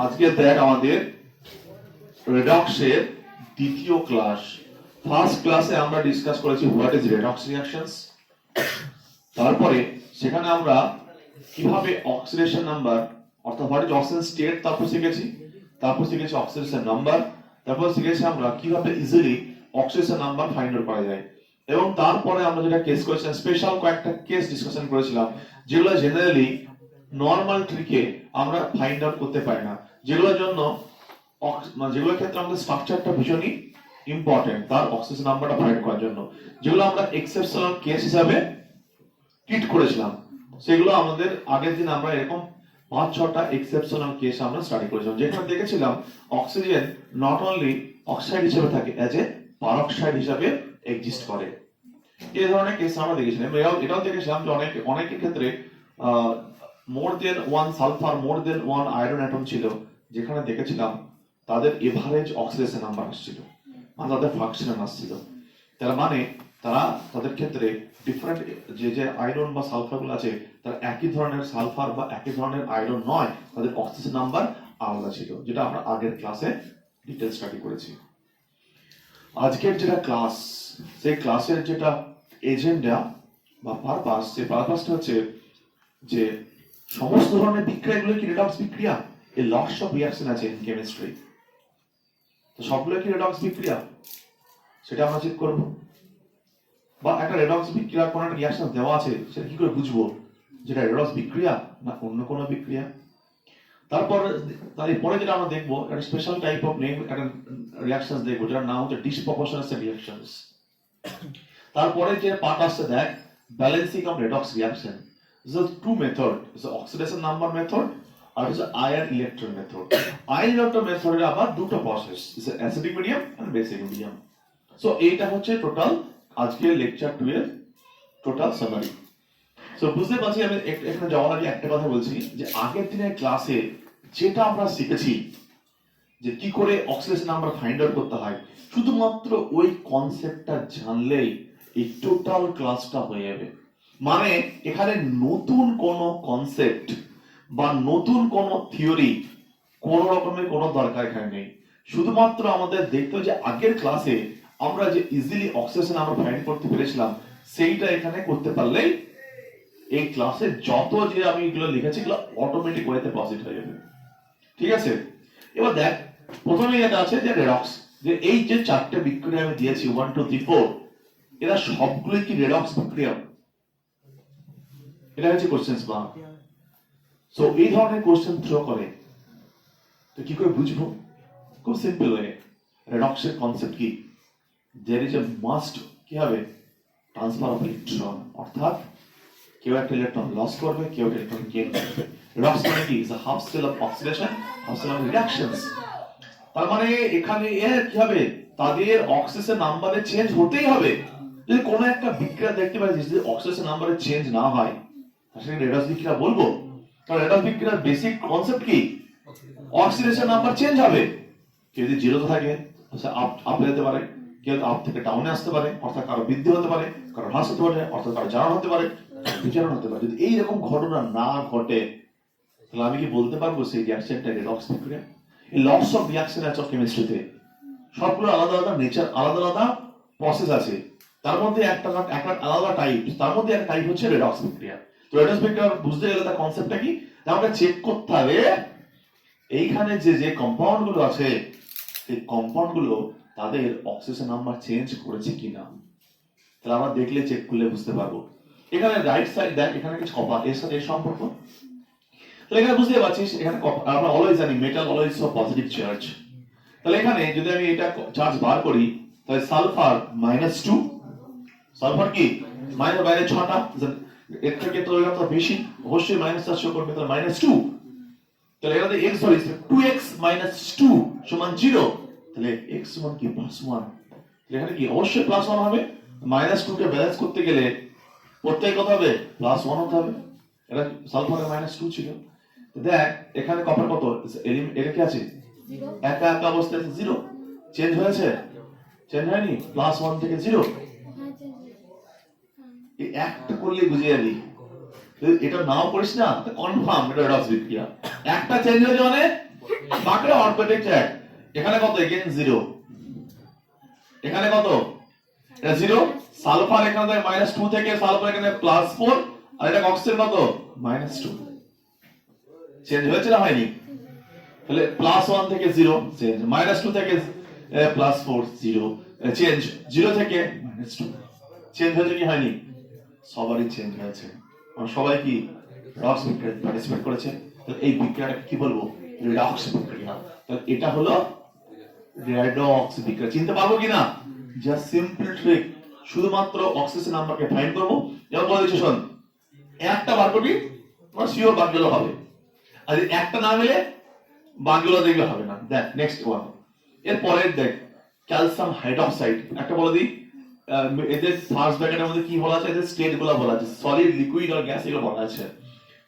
আজকে দেখ আমাদের রেডক্সের দ্বিতীয় ক্লাস। ফার্স্ট ক্লাসে আমরা ডিসকাস করেছি হোয়াট ইজ রেডক্স রিঅ্যাকশনস। তারপরে সেখানে আমরা কিভাবে অক্সিডেশন নাম্বার অর্থাৎ হোয়াট ইজ অক্সিজেন স্টেট তারপর শিখেছি, অক্সিডেশন নাম্বার, তারপর শিখেছি আমরা কিভাবে easily oxidation number find out করা যায়। এবং তারপরে আমরা যেটা কেস করেছিলাম, স্পেশাল কয়েকটা কেস ডিসকাশন করেছিলাম যেগুলো জেনারেলি নর্মাল ট্রিকে আমরা ফাইন্ড আউট করতে পারি না, যেগুলোর জন্য যেগুলোর ক্ষেত্রে আমাদের স্ট্রাকচারটা ভীষণই ইম্পর্টেন্ট তার অক্সিজেন নাম্বারটা ফাইন্ড করার জন্য, যেগুলো আমরা এক্সেপশনাল কেস হিসাবে ট্রিট করেছিলাম। সেগুলো আমাদের আগের দিন আমরা এরকম 5-6টা এক্সেপশনাল কেস আমরা স্টাডি করেছিলাম, যেখানে দেখেছিলাম অক্সিজেন নট অনলি অক্সাইড হিসেবে থাকে, অ্যাজ এ পারঅক্সাইড হিসেবে এক্সিস্ট করে। এই ধরনের কেস আমরা দেখেছিলাম। এটাও দেখেছিলাম যে অনেকের ক্ষেত্রে মোর দেন ওয়ান সালফার, মোর দেন ওয়ান আয়রন অ্যাটম ছিল, যেখানে দেখেছিলাম তাদের এভারেজ অক্সিডেশন নাম্বার আসছিল, মানে তাদের ফাংশন আসছিল। তার মানে তারা তাদের ক্ষেত্রে ডিফারেন্ট যে আয়রন বা সালফার গুলো আছে, তারা একই ধরনের সালফার বা একই ধরনের আয়রন নয়, তাদের অক্সিজেন নাম্বার আলাদা ছিল, যেটা আমরা আগের ক্লাসে ডিটেল স্টাডি করেছি। আজকের যেটা ক্লাস, সেই ক্লাসের যেটা এজেন্ডা বা পারপাস, সেই পারপাসটা হচ্ছে যে সমস্ত ধরনের বিক্রিয়াগুলো কি রেডক্স বিক্রিয়া? এই লটস অফ রিঅ্যাকশন আছে ইন কেমিস্ট্রি, তো সবগুলো কি রেডক্স বিক্রিয়া সেটা আমরা চেক করব। বা একটা রেডক্স বিক্রিয়া কোন একটা রিঅ্যাকশন দেওয়া আছে, সেটা কি করে বুঝবো যেটা রেডক্স বিক্রিয়া না অন্য কোনো বিক্রিয়া? তারপরে যেটা আমরা দেখবো একটা স্পেশাল টাইপ অফ নেম একটা রিঅ্যাকশনস দেখবো, যেটার নাম হচ্ছে ডিসপ্রপোর্শনাল রিঅ্যাকশনস। তারপরে যে পার্ট আসছে দেখ, balancing of redox reaction. There are two methods, is the oxidation number method আর is the ion electron method. Ion electron method এর আবার দুটো process, is the acidic medium and basic medium. So এইটা হচ্ছে total আজকের lecture 2 এর total summary. So বুঝতে পারছি, আমি এখানে যাওয়ার আগে একটা কথা বলছি যে আগের দিনের ক্লাসে যেটা আমরা শিখেছি যে কি করে অক্সিডেশন নাম্বার ফাইন্ড আউট করতে হয়, শুধুমাত্র ওই কনসেপ্টটা জানলেই এই টোটাল ক্লাসটা হয়ে যাবে। মানে এখানে নতুন কোন কনসেপ্ট বা নতুন কোন থিওরি কোন রকমের কোন দরকার এখানে নেই। শুধুমাত্র আমাদের দেখতে যে আগের ক্লাসে আমরা যে ইজিলি অক্সিডেশন আমরা ফাইন্ড করতে পেরেছিলাম, সেইটা এখানে করতে পারলেই এই ক্লাসে যত যে আমি এগুলো লিখেছি এগুলো অটোমেটিক ওয়েতে পজিট হয়ে যাবে। ঠিক আছে, এবার দেখ প্রথমে যেটা আছে যে রেডক্স, যে এই যে চারটে বিক্রিয়া আমি দিয়েছি 1 2 3 4, এরা সবগুলোই কি রেডক্স বিক্রিয়া? এটা হচ্ছে কোশ্চেন্স বা সো এই ধরনের কোশ্চেন থ্রো করে, তো কি করে বুঝবো? খুব সিম্পল ওয়ে, রেডক্সের কনসেপ্ট কি? দেয়ার ইজ এ মাস্ট কি হবে ট্রান্সফার অফ ইলেকট্রন, অর্থাৎ কেউ একটা ইলেকট্রন লস করবে, কেউ একটা ইলেকট্রন গেইন করবে। রেডক্স মানে কি? Is a half scale of oxidation, half scale of রিডাকশনস। তার মানে এখানে এর কি হবে, তাদের অক্সিজেন নাম্বারে চেঞ্জ হতেই হবে। যদি কোনো একটা বিক্রিয়া দেখতে পাই যদি অক্সিজেন নাম্বারে চেঞ্জ না হয়, তাহলে রেডক্স বিক্রিয়া বলবো? কারণ রেডক্স বিক্রিয়ার বেসিক কনসেপ্ট কি? অক্সিডেশন নাম্বার চেঞ্জ হবে। কেউ যদি জিরোতে থাকে আপ যেতে পারে, কেউ আপ থেকে ডাউনে আসতে পারে, অর্থাৎ কারো বৃদ্ধি হতে পারে, কারো হ্রাস হতে পারে, অর্থাৎ কারো জারণ হতে পারে, বিজারণ হতে পারে। যদি এইরকম ঘটনা না ঘটে, তাহলে আমি কি বলতে পারবো সেই রিঅ্যাকশনটা রেডক্স বিক্রিয়া? এই লটস অফ রিঅ্যাকশন আছে কেমিস্ট্রিতে, সবগুলো আলাদা আলাদা নেচার, আলাদা আলাদা প্রসেস আছে, তার মধ্যে একটা আলাদা টাইপ, তার মধ্যে একটা টাইপ হচ্ছে রেডক্স বিক্রিয়া। তো রেডক্স বিক্রিয়া বুঝতে গেলে তার কনসেপ্টটা কি আমাকে চেক করতে হবে। এইখানে যে কম্পাউন্ড গুলো আছে, এই কম্পাউন্ড গুলো তাদের অক্সিজেন নাম্বার চেঞ্জ করেছে কিনা, তাহলে আমরা দেখলে চেক করলে বুঝতে পারবো। এখানে রাইট সাইড দেখ, এখানে কিছু কপার এর সাথে এর সম্পর্ক, তাহলে এখানে বুঝতে পারছিস এখানে আমরা অলওয়েজ জানি metal always so positive charge. তাহলে এখানে যদি আমি এটা চার্জ বার করি, তাহলে সালফার -2, সালফার কি মাইনাস বাইরে 6টা, এর থেকে তো এটা তো বেশি, অবশ্যই মাইনাস শো করবে, তাহলে -2। তাহলে এখানে x ধরি 2x - 2 সমান 0, তাহলে x সমান কি +1, তাহলে এখানে কি অবশ্যই +1 হবে। -2 কে ব্যালেন্স করতে গেলে প্রত্যেক কত হবে +1 হতে হবে। এটা সালফারের -2 ছিল, দেখ এখানে কপার কত, এটা কি আছে একা একা অবস্থায় 0, চেঞ্জ হয়েছে? চেঞ্জ হয়নি, +1 থেকে 0, এই একটা করলে বুঝে যাবি। এটা নাও করিস না, কনফার্ম এটা রেডক্স বিক্রিয়া। একটা চেঞ্জ হয়েছে মানে বাকিটা অনপ্রেডিক্টেড। এখানে কত? এগেইন 0। এখানে কত? এটা 0। সালফার এখানে থেকে -2 থেকে সালফার এখানে +4 আর এটা অক্সিজেন কত? -2। চেঞ্জ হয়েছে না হয়নি? তাহলে +1 থেকে 0 চেঞ্জ, -2 থেকে +4 0 চেঞ্জ, 0 থেকে -2 চেঞ্জ হয়েছে কি হয়নি? সবারই চেঞ্জ হয়েছে। আর সবাই কি রেডক্স বিক্রিয়ায় পার্টিসিপেট করেছে। তো এই বিক্রিয়াটাকে কি বলবো? রেডক্স বিক্রিয়া। তাহলে এটা হলো রেডক্স বিক্রিয়া। চিনতে পারবো কিনা? জাস্ট সিম্পল ট্রিক, শুধুমাত্র অক্সিজেন নাম্বারকে ফাইন্ড করব। এবার বলে দিচ্ছি শোন, একটা বার করবি তোমার শিওর বাকিগুলো হবে, আর একটা না মিলে বাকিগুলো দেখলে হবে না। দেখ নেক্সট ওয়ান, এর পরের দেখ ক্যালসিয়াম হাইড্রক্সাইড। একটা বলে দিই, এদের ফার্স্ট ব্র্যাকেটের মধ্যে কি বলা আছে? এদের স্টেট গুলো বলা আছে, সলিড, লিকুইড আর গ্যাস এগুলো বলা আছে।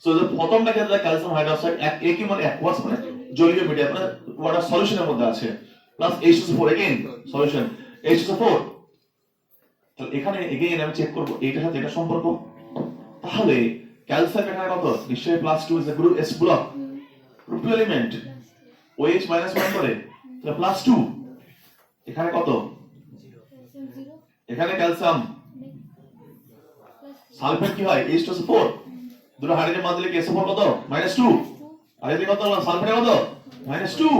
সো যে প্রথমটা যেটা ক্যালসিয়াম হাইড্রক্সাইড, একই মানে অ্যাকুয়াস মানে জলীয় মিডিয়াম মানে ওয়াটার সলিউশনের মধ্যে আছে, plus H2SO4 again solution H2SO4। তাহলে এখানে এগেইন আমি চেক করব এইটার সাথে এটা সম্পর্ক। তাহলে ক্যালসিয়াম এখানে কত? নিশ্চয়ই +2 is the group S block, group element OH -1 করে, তাহলে +2। এখানে কত? এখানে ক্যালসিয়াম, সালফেট কি হয়? H2SO4, দুটো হাইড্রোজেন বাদ দিলে কি SO4 কত? -2, আর এদিকে কত? সালফেট কত? -2।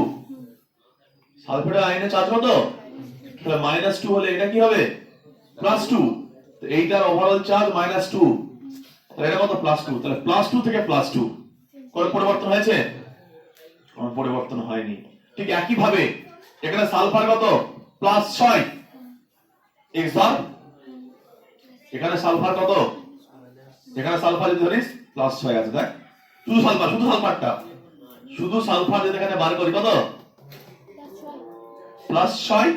সালফেটের আয়নের চার্জ কত? তাহলে -2 হলে এটা কি হবে? +2। তো এইটার ওভারঅল চার্জ -2, তাহলে এটা কত? +2। তাহলে +2 থেকে +2 কোন পরিবর্তন হয়েছে? কোন পরিবর্তন হয়নি। ঠিক একই ভাবে এখানে সালফার কত? +6। এক্সাম এখানে সালফার কত? এখানে সালফার যদি ধরিস +6 আছে, দেখ শুধু সালফার, শুধু সালফারটা, শুধু সালফার যদি এখানে বার করি কত? +6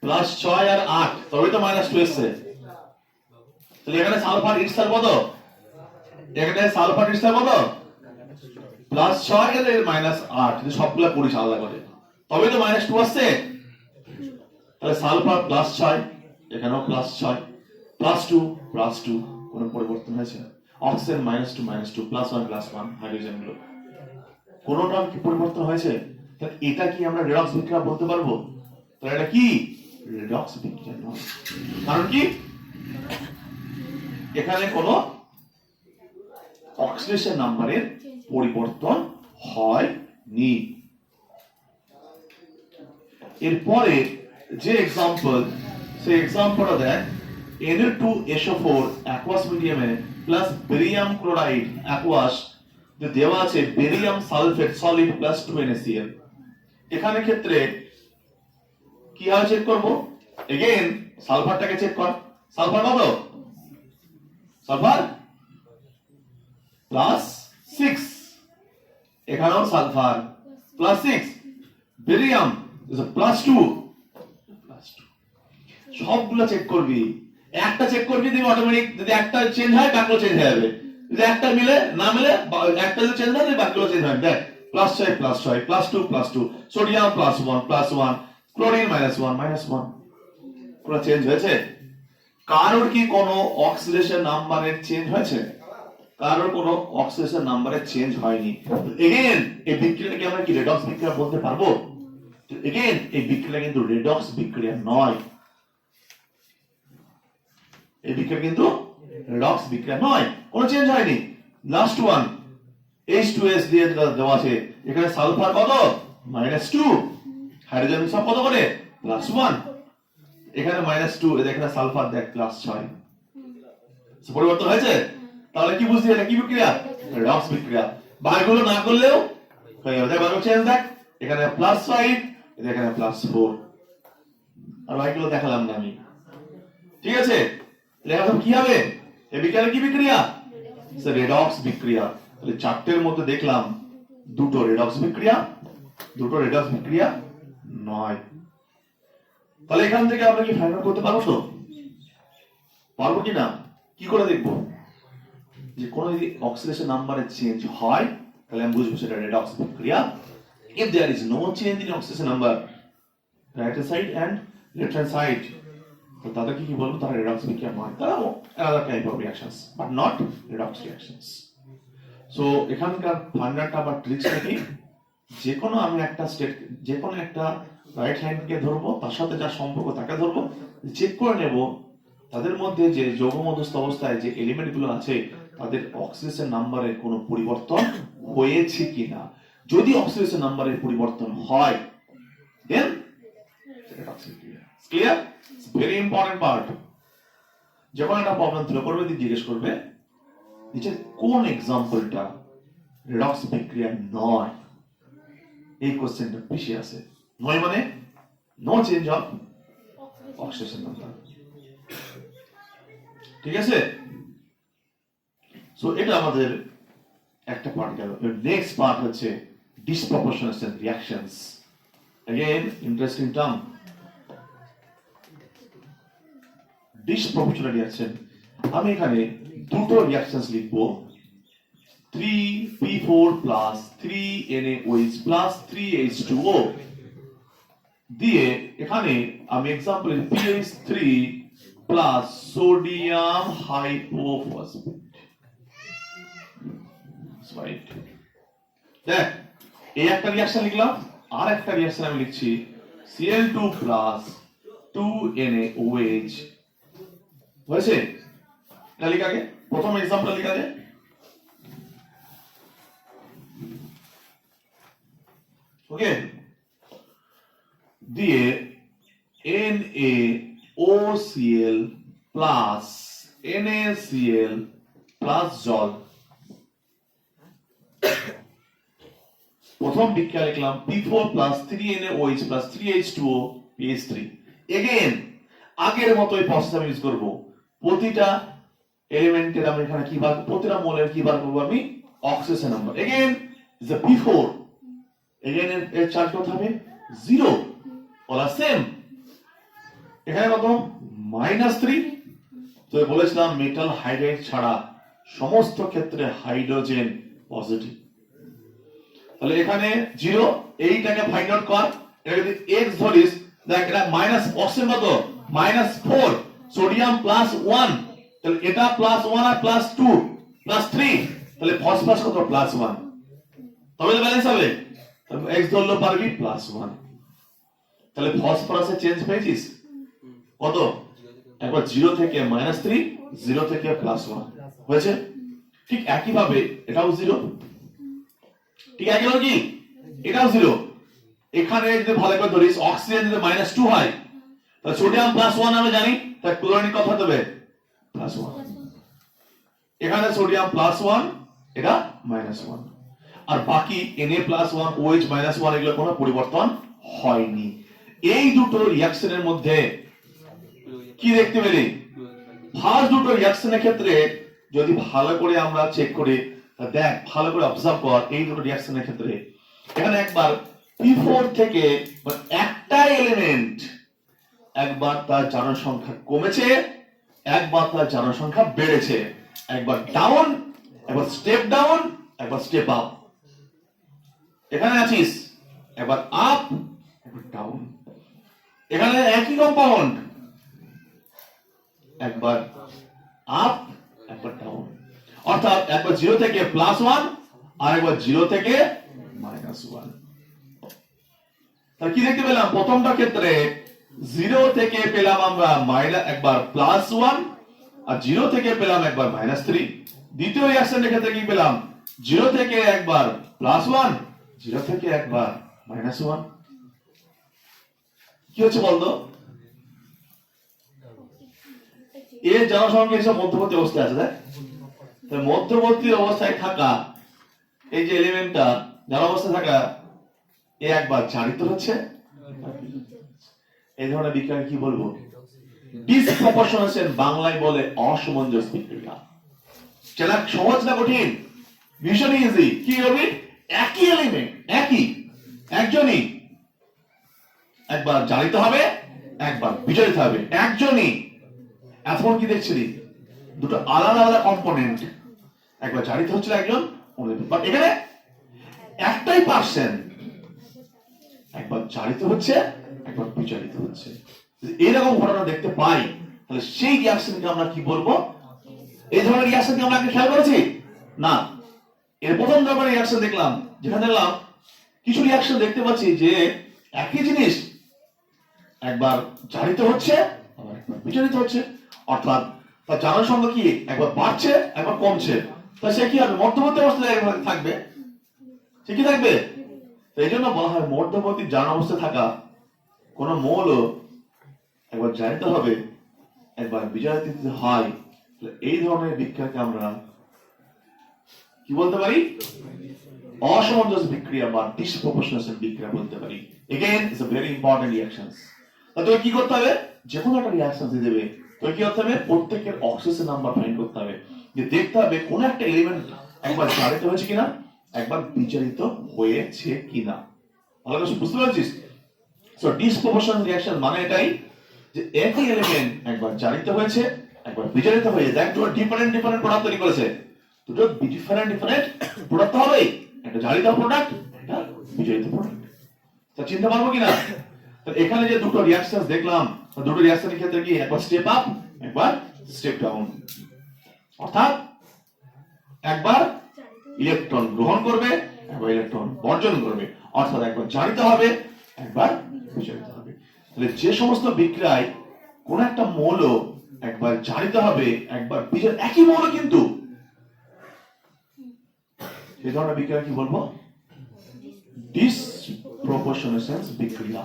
+6 আর 8, তবে তো -2 এসছে। তাহলে এখানে সালফার ইটসেলফ কত? এখানে সালফার ইটসেলফ কত? +6 এর -8, যদি সবগুলা করিস আলাদা করে তবে তো -2 আসছে। তাহলে সালফার +6, এখানেও +6, +2 কোনো পরিবর্তন হয়েছে? অক্সিজেন -2 +1 +1 হাইড্রোজেন গুলো কোনোটা কি পরিবর্তন হয়েছে? তাহলে এটা কি আমরা রেডক্স বিক্রিয়া বলতে পারবো? তাহলে এটা কি রেডক্স বিক্রিয়া নয়। কারণ কি? এখানে কোনো অক্সিডেশন নাম্বারের পরিবর্তন হয়নি। এরপরে যে এক্সাম্পল, সেই এক্সাম্পলটা দেখ, Na2SO4 অ্যাকুয়াস মিডিয়ামে প্লাস বেরিয়াম ক্লোরাইড অ্যাকুয়াস দেওয়া আছে বেরিয়াম সালফেট সলিড +2 NaCl। এখানে ক্ষেত্রে কি হয় চেক করব? এগেইন সালফারটাকে চেক কর। সালফার কত? সালফার +6, এখানেও সালফার +6, বেরিয়াম ইজ +2। সবগুলো চেক করবি, একটা চেক করবি দেখবি অটোমেটিক, যদি একটা চেঞ্জ হয় বাকিগুলো চেঞ্জ হয়ে যাবে, যদি একটা মিলে না মিলে একটা যদি চেঞ্জ হয় বাকিগুলো চেঞ্জ হয়। দেখ +6 +2 সোডিয়াম +1 ক্লোরিন -1 পুরো চেঞ্জ হয়েছে। কারোর কি কোনো অক্সিডেশন নাম্বারের চেঞ্জ হয়েছে? কারোর কোনো অক্সিডেশন নাম্বারের চেঞ্জ হয়নি। এগেইন এই বিক্রিয়াটাকে আমরা কি রেডক্স বিক্রিয়া বলতে পারবো? এগেইন এই বিক্রিয়া কিন্তু রেডক্স বিক্রিয়া নয়। এই বিক্রিয়া কিন্তু রেডক্স বিক্রিয়া নয়, কোনো চেঞ্জ হয়নি। লাস্ট ওয়ান H2S দিয়ে দেওয়া আছে, এখানে সালফার কত? -2, হাইড্রোজেন সব কত করে? +1, এখানে -2, এখানে সালফার দেখ +6, পরিবর্তন হয়েছে। তাহলে কি বুঝলি এটা কি বিক্রিয়া? রেডক্স বিক্রিয়া। বারগুলো না করলেও হয়ে যাবে। দেখ বারগুলো চেঞ্জ, দেখ এখানে +5, এখানে +4, আর বাকিগুলো দেখালাম না আমি। ঠিক আছে, এখন কি হবে? এই বিক্রিয়া কি বিক্রিয়া? রেডক্স বিক্রিয়া। তাহলে চারটের মধ্যে দেখলাম দুটো রেডক্স বিক্রিয়া, দুটো রেডক্স বিক্রিয়া নয়। তাহলে এখান থেকে আমরা কি ফাইন্ড আউট করতে পারবো? তো পারবো কিনা? কি করে দেখবো? যে কোন যদি অক্সিডেশন নাম্বারে চেঞ্জ হয় তাহলে আমি বুঝবো সেটা রেডক্স বিক্রিয়া। If there is no change in oxidation number, right hand side and left hand side, তো তাদেরকে কি বলবো? তারা রেডক্স বিক্রিয়া নয়, তারা another type of reactions but not redox reactions. So এখানকার ফান্ডাটা বা ট্রিক্সটা কি? যে কোনো আমি একটা স্টেট, যে কোনো একটা রাইট হ্যান্ডকে ধরবো, তার সাথে যার সম্পর্ক তাকে ধরবো, চেক করে নেব তাদের মধ্যে যে যৌগ মধ্যস্থ অবস্থায় যে এলিমেন্ট গুলো আছে তাদের অক্সিজেন নাম্বারের কোনো পরিবর্তন হয়েছে কিনা। যদি অক্সিজেন নাম্বারের পরিবর্তন হয় দেন ক্লিয়ার। Very important part. যখন একটা প্রবলেম তুলে করবে জিজ্ঞেস করবে নিচে কোন এক্সাম্পলটা রেডক্স বিক্রিয়া নয়, এই কোশ্চেনটা বেশি আছে। নয় মানে no change of oxygen number, ঠিক আছে। সো এটা আমাদের একটা পার্ট গেল। নেক্সট পার্ট হচ্ছে disproportionate reactions. Again interesting term, disproportionate reaction. আমি এখানে দুটো রিঅ্যাকশনস লিখবো, 3p4 plus 3NaOH plus 3H2O দিয়ে এখানে আমি এক্সাম্পল PH3 প্লাস সোডিয়াম হাইপোফসফেট। দেখ এই একটা রিঅ্যাকশন লিখলাম, আর একটা রিঅ্যাকশন আমি লিখছি Cl2 plus 2NaOH। হয়েছে? এটা লিখা আগে, প্রথম এক্সাম্পল লিখা যায়। ওকে, দিয়ে NaOCl প্লাস NaCl প্লাস জল। প্রথম বিক্রিয়া লিখলাম P4 plus 3NaOH plus 3H2O PH3। Again আগের মতোই প্রসেস আমি ইউজ করব। প্রতিটা এলিমেন্টের আমি এখানে কি বার, প্রতিটা মোলের কি বার করব আমি oxygen number. Again is a P4, again এর চার্জ কত হবে 0, ওলা সেম। এখানে কত -3। তো বলেছিলাম মেটাল হাইড্রাইড ছাড়া সমস্ত ক্ষেত্রে হাইড্রোজেন পজিটিভ। তাহলে এখানে 0, এইটাকে ফাইন্ড আউট কর। এটা যদি x ধরিস, দেখ এটা মাইনাস অক্সিজেন কত -4, সোডিয়াম +1, তাহলে এটা +1 আর +2 +3, তাহলে ফসফরাস কত +1, তবে তো ব্যালেন্স হবে। তাহলে x ধরলে পারবি +1, তাহলে ফসফরাসের চেঞ্জ পেয়েছিস কত, একবার 0 থেকে -3, 0 থেকে +1 হয়েছে। ঠিক একই ভাবে এটাও 0, ঠিক একই ভাবে কি এটাও 0। এখানে যদি ভালো করে ধরিস অক্সিজেন যদি -2 হয় তাহলে সোডিয়াম +1 আমরা জানি, তাহলে ক্লোরিন কত হবে +1। এখানে সোডিয়াম +1, এটা -1, আর বাকি Na+1 OH -1 এগুলো কোনো পরিবর্তন হয়নি। এই দুটো রিঅ্যাকশনের মধ্যে কি দেখতে পেলি, ফার্স্ট দুটো রিঅ্যাকশনের ক্ষেত্রে যদি ভালো করে আমরা চেক করি, দেখ ভালো করে অবজার্ভ কর এই দুটো রিঅ্যাকশনের ক্ষেত্রে এখানে একবার P4 থেকে একটা এলিমেন্ট একবার তার জারণ সংখ্যা কমেছে, একবার তার জারণ সংখ্যা বেড়েছে, একবার ডাউন, একবার স্টেপ ডাউন, একবার স্টেপ আপ। এখানে আছিস একবার আপ, একবার ডাউন। এখানে একই কম্পাউন্ড, একবার আপ, একবার ডাউন, অর্থাৎ একবার 0 থেকে +1 আর একবার 0 থেকে -1। তাহলে কি দেখতে পেলাম, প্রথমটা ক্ষেত্রে 0 থেকে পেলাম আমরা একবার +1 আর 0 থেকে পেলাম একবার -3। দ্বিতীয় রিঅ্যাকশনের ক্ষেত্রে কি পেলাম, 0 থেকে একবার +1, 0 থেকে একবার -1। কি হচ্ছে বলতো, এর জনসংখ্যা হিসেবে মধ্যবর্তী অবস্থায় আছে। দেখ মধ্যবর্তী অবস্থায় থাকা এই যে এলিমেন্টটা জানা অবস্থায় থাকা, এ একবার জারিত হচ্ছে। এই ধরনের বিক্রিয়া কি বলবো, ডিসপ্রপোর্শনেশন, বাংলায় বলে অসামঞ্জস্য বিক্রিয়া। সেটা সহজ না কঠিন, ভীষণ ইজি। কি হবে, একই এলিমেন্ট, একজনই একবার জারিত হবে, একবার বিচলিত হবে, একজনই। এখন কি দেখছিলি, দুটো আলাদা আলাদা কম্পোনেন্ট, একবার জারিত হচ্ছিল একজন, বাট এখানে একটাই পার্সন, একবার জারিত হচ্ছে, একবার বিচলিত হচ্ছে। এরকম ঘটনা দেখতে পাই, তাহলে সেই রিঅ্যাকশনকে আমরা কি বলবো, এই ধরনের রিঅ্যাকশনকে আমরা খেয়াল করেছি না। এর প্রথম ধরনের রিঅ্যাকশন দেখলাম, যেখানে দেখলাম কিছু রিয়াকশন দেখতে পাচ্ছি যে একই জিনিস একবার জারিত হচ্ছে আবার একবার বিজারিত হচ্ছে, অর্থাৎ তার জানার সংখ্যা কি একবার বাড়ছে একবার কমছে, তা সে কি হবে মধ্যবর্তী অবস্থায় থাকবে, সে কি থাকবে। এই জন্য বলা হয় মধ্যবর্তী জানা অবস্থায় থাকা কোন মৌল একবার জারিত হবে একবার বিজারিত হয়, এই ধরনের বিক্রিয়াকে আমরা কি বলতে পারি, অসামঞ্জস্য বিক্রিয়া বা ডিসপ্রপোর্শনাল বিক্রিয়া বলতে পারি। Again it's a very important reactions. তাহলে কি করতে হবে, যে কোনো একটা রিঅ্যাকশন দিয়ে দেবে তো কি করতে হবে, প্রত্যেকের অক্সিজেন নাম্বার ফাইন্ড করতে হবে, যে দেখতে হবে কোন একটা এলিমেন্ট একবার জারিত হয়েছে কিনা একবার বিজারিত হয়েছে কিনা। ভালো করে বুঝতে পারছিস? সো ডিসপ্রপোর্শনাল রিঅ্যাকশন মানে এটাই যে একই এলিমেন্ট একবার জারিত হয়েছে একবার বিজারিত হয়েছে, দেখ দুটো ডিফারেন্ট ডিফারেন্ট প্রোডাক্ট তৈরি করেছে, দুটো ডিফারেন্ট ডিফারেন্ট প্রোডাক্ট হবে, একটা জারিত প্রোডাক্ট একটা বিজারিত প্রোডাক্ট। তা চিনতে পারবো কিনা? এখানে যে দুটো রিঅ্যাকশনস দেখলাম, দুটো রিঅ্যাকশনের ক্ষেত্রে কি একবার স্টেপ আপ একবার স্টেপ ডাউন, অর্থাৎ একবার ইলেকট্রন গ্রহণ করবে একবার ইলেকট্রন বর্জন করবে, অর্থাৎ একবার জারিত হবে একবার বিজারিত হবে। তাহলে যে সমস্ত বিক্রিয়ায় কোন একটা মৌল একবার জারিত হবে একবার বিজারিত, একই মৌল কিন্তু এই ধরনের বিক্রিয়া কি বলবো, ডিসপ্রপোর্শনাল বিক্রিয়া।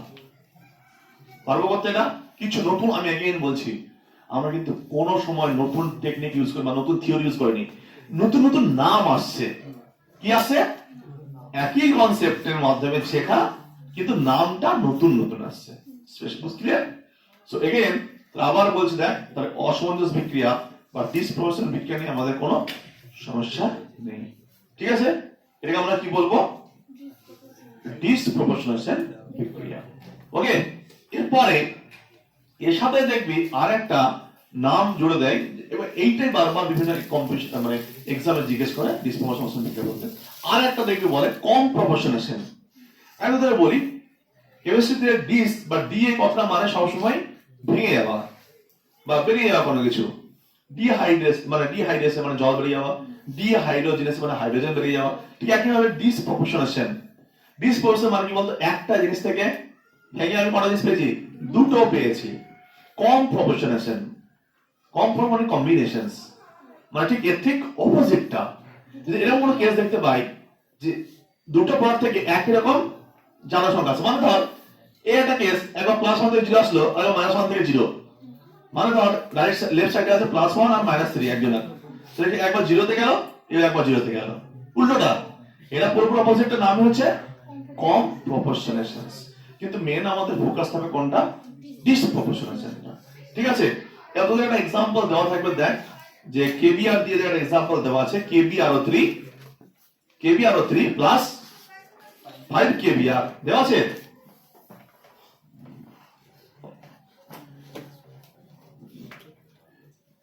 পারবো করতে না? কিছু নতুন আমি এগেইন বলছি, আমরা কিন্তু কোন সময় নতুন টেকনিক ইউজ করি বা নতুন থিওরি ইউজ করিনি, নতুন নতুন নাম আসছে, কি আসছে, একই কনসেপ্টের মাধ্যমে শেখা কিন্তু নামটা নতুন নতুন আসছে। ক্লিয়ার? সো এগেইন আবার বলছি, দেখ তাহলে অসামঞ্জস্য বিক্রিয়া বা ডিসপ্রপোর্শনাল বিক্রিয়া নিয়ে আমাদের কোনো সমস্যা নেই, ঠিক আছে? এটাকে আমরা কি বলবো, ডিসপ্রপোর্শনাল বিক্রিয়া। ওকে, এরপরে এর সাথে দেখবি আর একটা নাম জুড়ে দেয়, এবার এইটাই বারবার বিভিন্ন কম্পিটিশন মানে এক্সামে জিজ্ঞেস করে ডিসপ্রপোর্শনাল বিক্রিয়া বলতে। আর একটা দেখবি বলে কম প্রপোর্শনাল। আমি ধরে বলি কেমিস্ট্রিতে ডিস বা ডি এই কথাটা মানে সবসময় ভেঙে যাওয়া বা বেরিয়ে যাওয়া কোনো কিছু, ডিহাইড্রেশন মানে জল বেরিয়ে যাওয়া, ডিহাইড্রোজেনেস মানে হাইড্রোজেন বেরিয়ে যাওয়া, ঠিক একইভাবে ডিসপ্রপোর্শনাল। ডিসপ্রপোর্শনাল মানে কি বলতো, একটা জিনিস থেকে ভেঙে আমি কটা জিনিস পেয়েছি, দুটো পেয়েছি। কম প্রপোর্শনাল, কম মানে কম্বিনেশনস, মানে ঠিক এর ঠিক অপোজিটটা। যদি এরকম কোনো কেস দেখতে পাই যে দুটো প্রোডাক্ট থেকে একই রকম জানা সংখ্যা আছে, মানে ধর এই একটা কেস একবার +1 থেকে 0 আসলো আর -1 থেকে 0, মানে ধর লেফট সাইডে আছে +1 আর -3 একজনের, সেটা একবার 0 তে গেল একবার 0 তে গেল, উল্টোটা এটা পুরোপুরি অপোজিটটা নাম হচ্ছে কম প্রপোর্শনাল। কিন্তু মেন আমাদের ফোকাস থাকবে কোনটা, ডিসপ্রপোর্শনাল। ঠিক আছে? এর তোদের একটা एग्जांपल দেওয়া থাকবে, দেখ যে কেবিআর দিয়ে একটা एग्जांपल দেওয়া আছে, কেবিআরও3 প্লাস 5 কেবিআর দেওয়া আছে।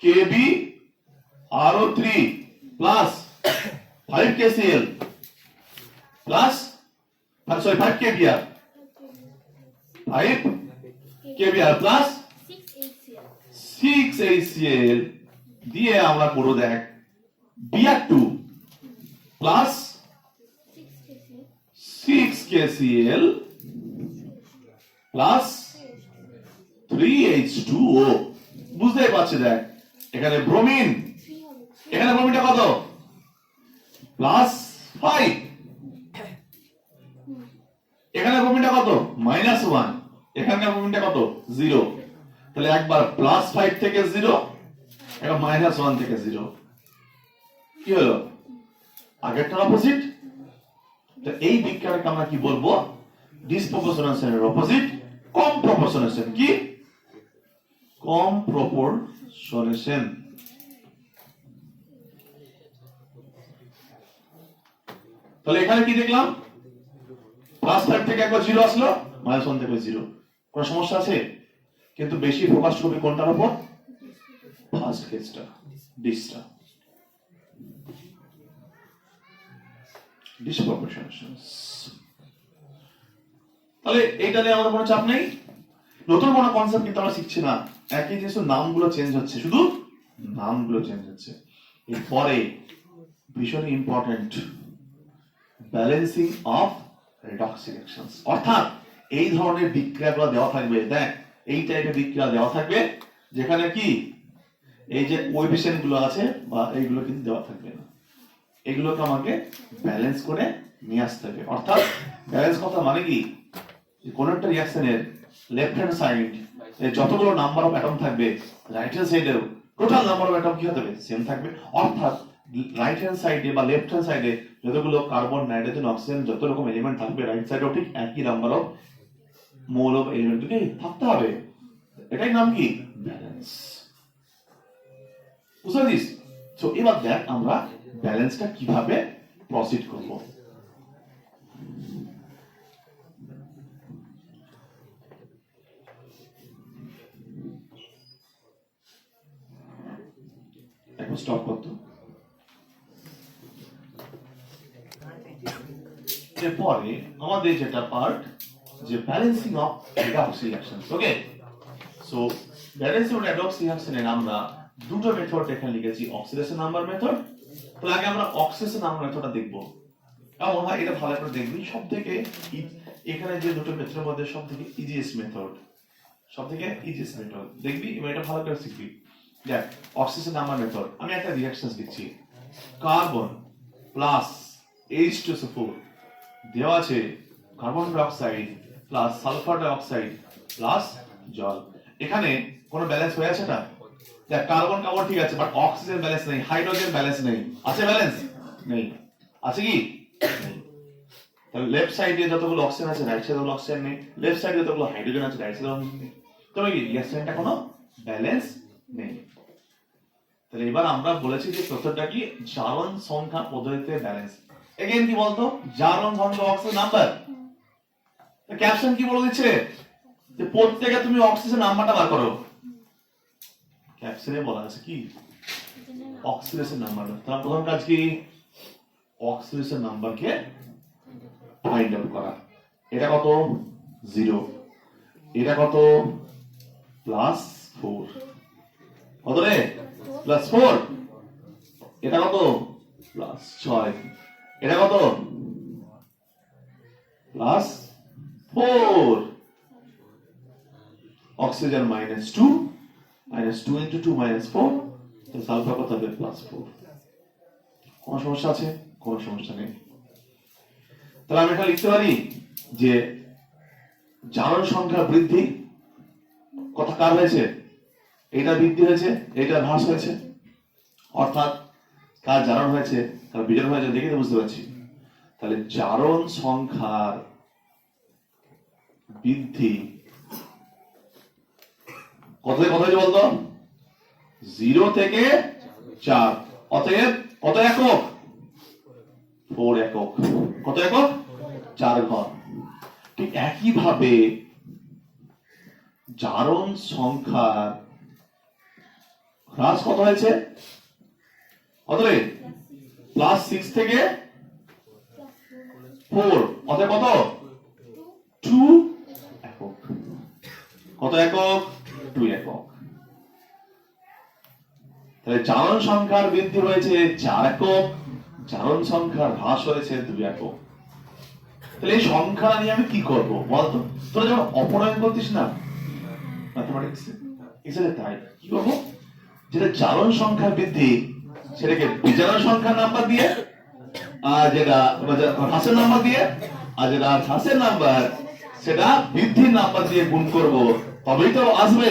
KBrO3 plus 5 KCl plus 5 KBr 5 KBr plus 6 HCl দিয়ে আমরা করব, দেখ Br2 plus 6 KCl plus 3H2O। বুঝতেই পারছি, দেখ এখানে ব্রোমিন, এখানে ব্রোমিনটা কত, +5, এখানে ব্রোমিনটা কত, -1, এখানে ব্রোমিনটা কত, 0। তাহলে একবার +5 থেকে 0 একবার -1 থেকে 0, কি হলো, আগেরটার অপোজিট। তো এই বিক্রিয়াটাকে আমরা কি বলবো, ডিসপ্রপোর্শনাল এর অপোজিট কম প্রপোর্শনাল। কি কম প্রপোর্শনাল। তাহলে এখানে কি দেখলাম, +5 থেকে একবার 0 আসলো, -1 থেকে 0, কোনো সমস্যা আছে? কিন্তু বেশি ফোকাস করবে কোনটার উপর, ফার্স্ট কেসটা, ডিসটা, ডিসপ্রপোর্শনাল। তাহলে এইটা নিয়ে আমাদের কোনো চাপ নেই, নতুন কোনো কনসেপ্ট কিন্তু আমরা শিখছি না, একই জিনিস নামগুলো চেঞ্জ হচ্ছে, শুধু নামগুলো চেঞ্জ হচ্ছে। এরপরে ভীষণ important balancing of redox reactions. অর্থাৎ এই ধরনের বিক্রিয়াগুলো দেওয়া থাকবে, দেখ এই টাইপের বিক্রিয়া দেওয়া থাকবে যেখানে কি এই যে কোএফিসিয়েন্ট গুলো আছে বা এইগুলো কিন্তু দেওয়া থাকবে না, এগুলোকে আমাকে ব্যালেন্স করে নিয়ে আসতে হবে। অর্থাৎ ব্যালেন্স কথা মানে কি, কোন একটা রিঅ্যাকশনের লেফট হ্যান্ড সাইড যতগুলো নাম্বার অফ অ্যাটম থাকবে রাইট হ্যান্ড সাইডেও টোটাল নাম্বার অফ অ্যাটম কি হতে হবে, সেম থাকবে। অর্থাৎ রাইট হ্যান্ড সাইডে বা লেফট হ্যান্ড সাইডে যতগুলো কার্বন, নাইট্রোজেন, অক্সিজেন যত রকম এলিমেন্ট থাকবে রাইট সাইডেও ঠিক একই নাম্বার অফ মোল অফ এলিমেন্টকে থাকতে হবে। এটাই নাম কি, ব্যালেন্স। বুঝতে পারছিস? সো এবার দেখ আমরা ব্যালেন্সটা কিভাবে প্রসিড করব। এখন স্টপ করতো। এরপরে আমাদের যেটা পার্ট যে balancing of redox reactions. Okay, so balancing of redox রিঅ্যাকশনের আমরা দুটো মেথড এখানে লিখেছি, অক্সিডেশন নাম্বার মেথড। তো আগে আমরা অক্সিডেশন নাম্বার মেথডটা দেখব। কেমন হয় এটা ভালো করে দেখবি। সবথেকে এখানে যে দুটো মেথডের মধ্যে সবথেকে ইজিয়েস্ট মেথড, সবথেকে ইজিয়েস্ট মেথড দেখবি, এবার এটা ভালো করে শিখবি। দেখ অক্সিডেশন নাম্বার মেথড, আমি একটা রিঅ্যাকশনস লিখছি, কার্বন প্লাস H2SO4 দেওয়া আছে carbon die oxide plus sulphur die oxide plus জল। এখানে কোনো ব্যালেন্স হয়ে আছে না? দেখ কার্বন কার্বন ঠিক আছে, বাট অক্সিজেন ব্যালেন্স নেই, হাইড্রোজেন ব্যালেন্স নেই। আছে ব্যালেন্স? নেই। আছে কি? নেই। তাহলে লেফট সাইডে যতগুলো অক্সিজেন আছে রাইট সাইডে যতগুলো অক্সিজেন নেই, লেফট সাইডে যতগুলো হাইড্রোজেন আছে রাইট সাইডে অক্সিজেন নেই। তবে কি রিঅ্যাকশনটা কোনো ব্যালেন্স নেই। তাহলে এবার আমরা বলেছি যে প্রথমটা কি, জারণ সংখ্যা পদ্ধতিতে ব্যালেন্স। এগেইন কি বলতো, জারণ সংখ্যা অক্সিজেন নাম্বার। ক্যাপশন কি বলে দিচ্ছে যে প্রত্যেকে তুমি অক্সিজেন নাম্বারটা বার করো। ক্যাপশনে বলা আছে কি, অক্সিডেশন নাম্বার। তার প্রথম কাজ কি, অক্সিডেশন নাম্বারকে ফাইন্ড আউট করা। এটা কত, 0। এটা কত, +4। কত রে, +4। এটা কত, +6। এটা কত, +4। অক্সিজেন -2, -2 × 2 -4, তো সালফার কত হবে, +4। কোন সমস্যা আছে? কোন সমস্যা নেই। তাহলে আমি এটা লিখতে পারি যে জারণ সংখ্যা বৃদ্ধি কথা কার হয়েছে, এটা বৃদ্ধি হয়েছে, এটা হ্রাস হয়েছে। অর্থাৎ কার জারণ হয়েছে, কার বিজারণ হয়েছে, দেখে তো বুঝতে পারছি। তাহলে জারণ সংখ্যার বৃদ্ধি কত থেকে কত হয়েছে বলতো, 0 থেকে 4। অতএব কত একক, 4 একক। কত একক, 4 ঘন। ঠিক একইভাবে জারণ সংখ্যার হ্রাস কত হয়েছে, কত রে, +6 থেকে 4। অতএব কত, 2 একক। কত একক, 2 একক। তাহলে জারণ সংখ্যার বৃদ্ধি হয়েছে 4 একক, জারণ সংখ্যার হ্রাস হয়েছে 2 একক। তাহলে এই সংখ্যা নিয়ে আমি কি করব বলতো? তোরা যখন অপনয়ন করতিস না ম্যাথমেটিক্স এসে, তাই কি করব, যেটা জারণ সংখ্যা বৃদ্ধি সেটাকে বিজারণ সংখ্যার নাম্বার দিয়ে, আর যেটা হ্রাসের নাম্বার দিয়ে, আর যেটা হ্রাসের নাম্বার সেটা বৃদ্ধির নাম্বার দিয়ে গুণ করব, তবেই তো আসবে।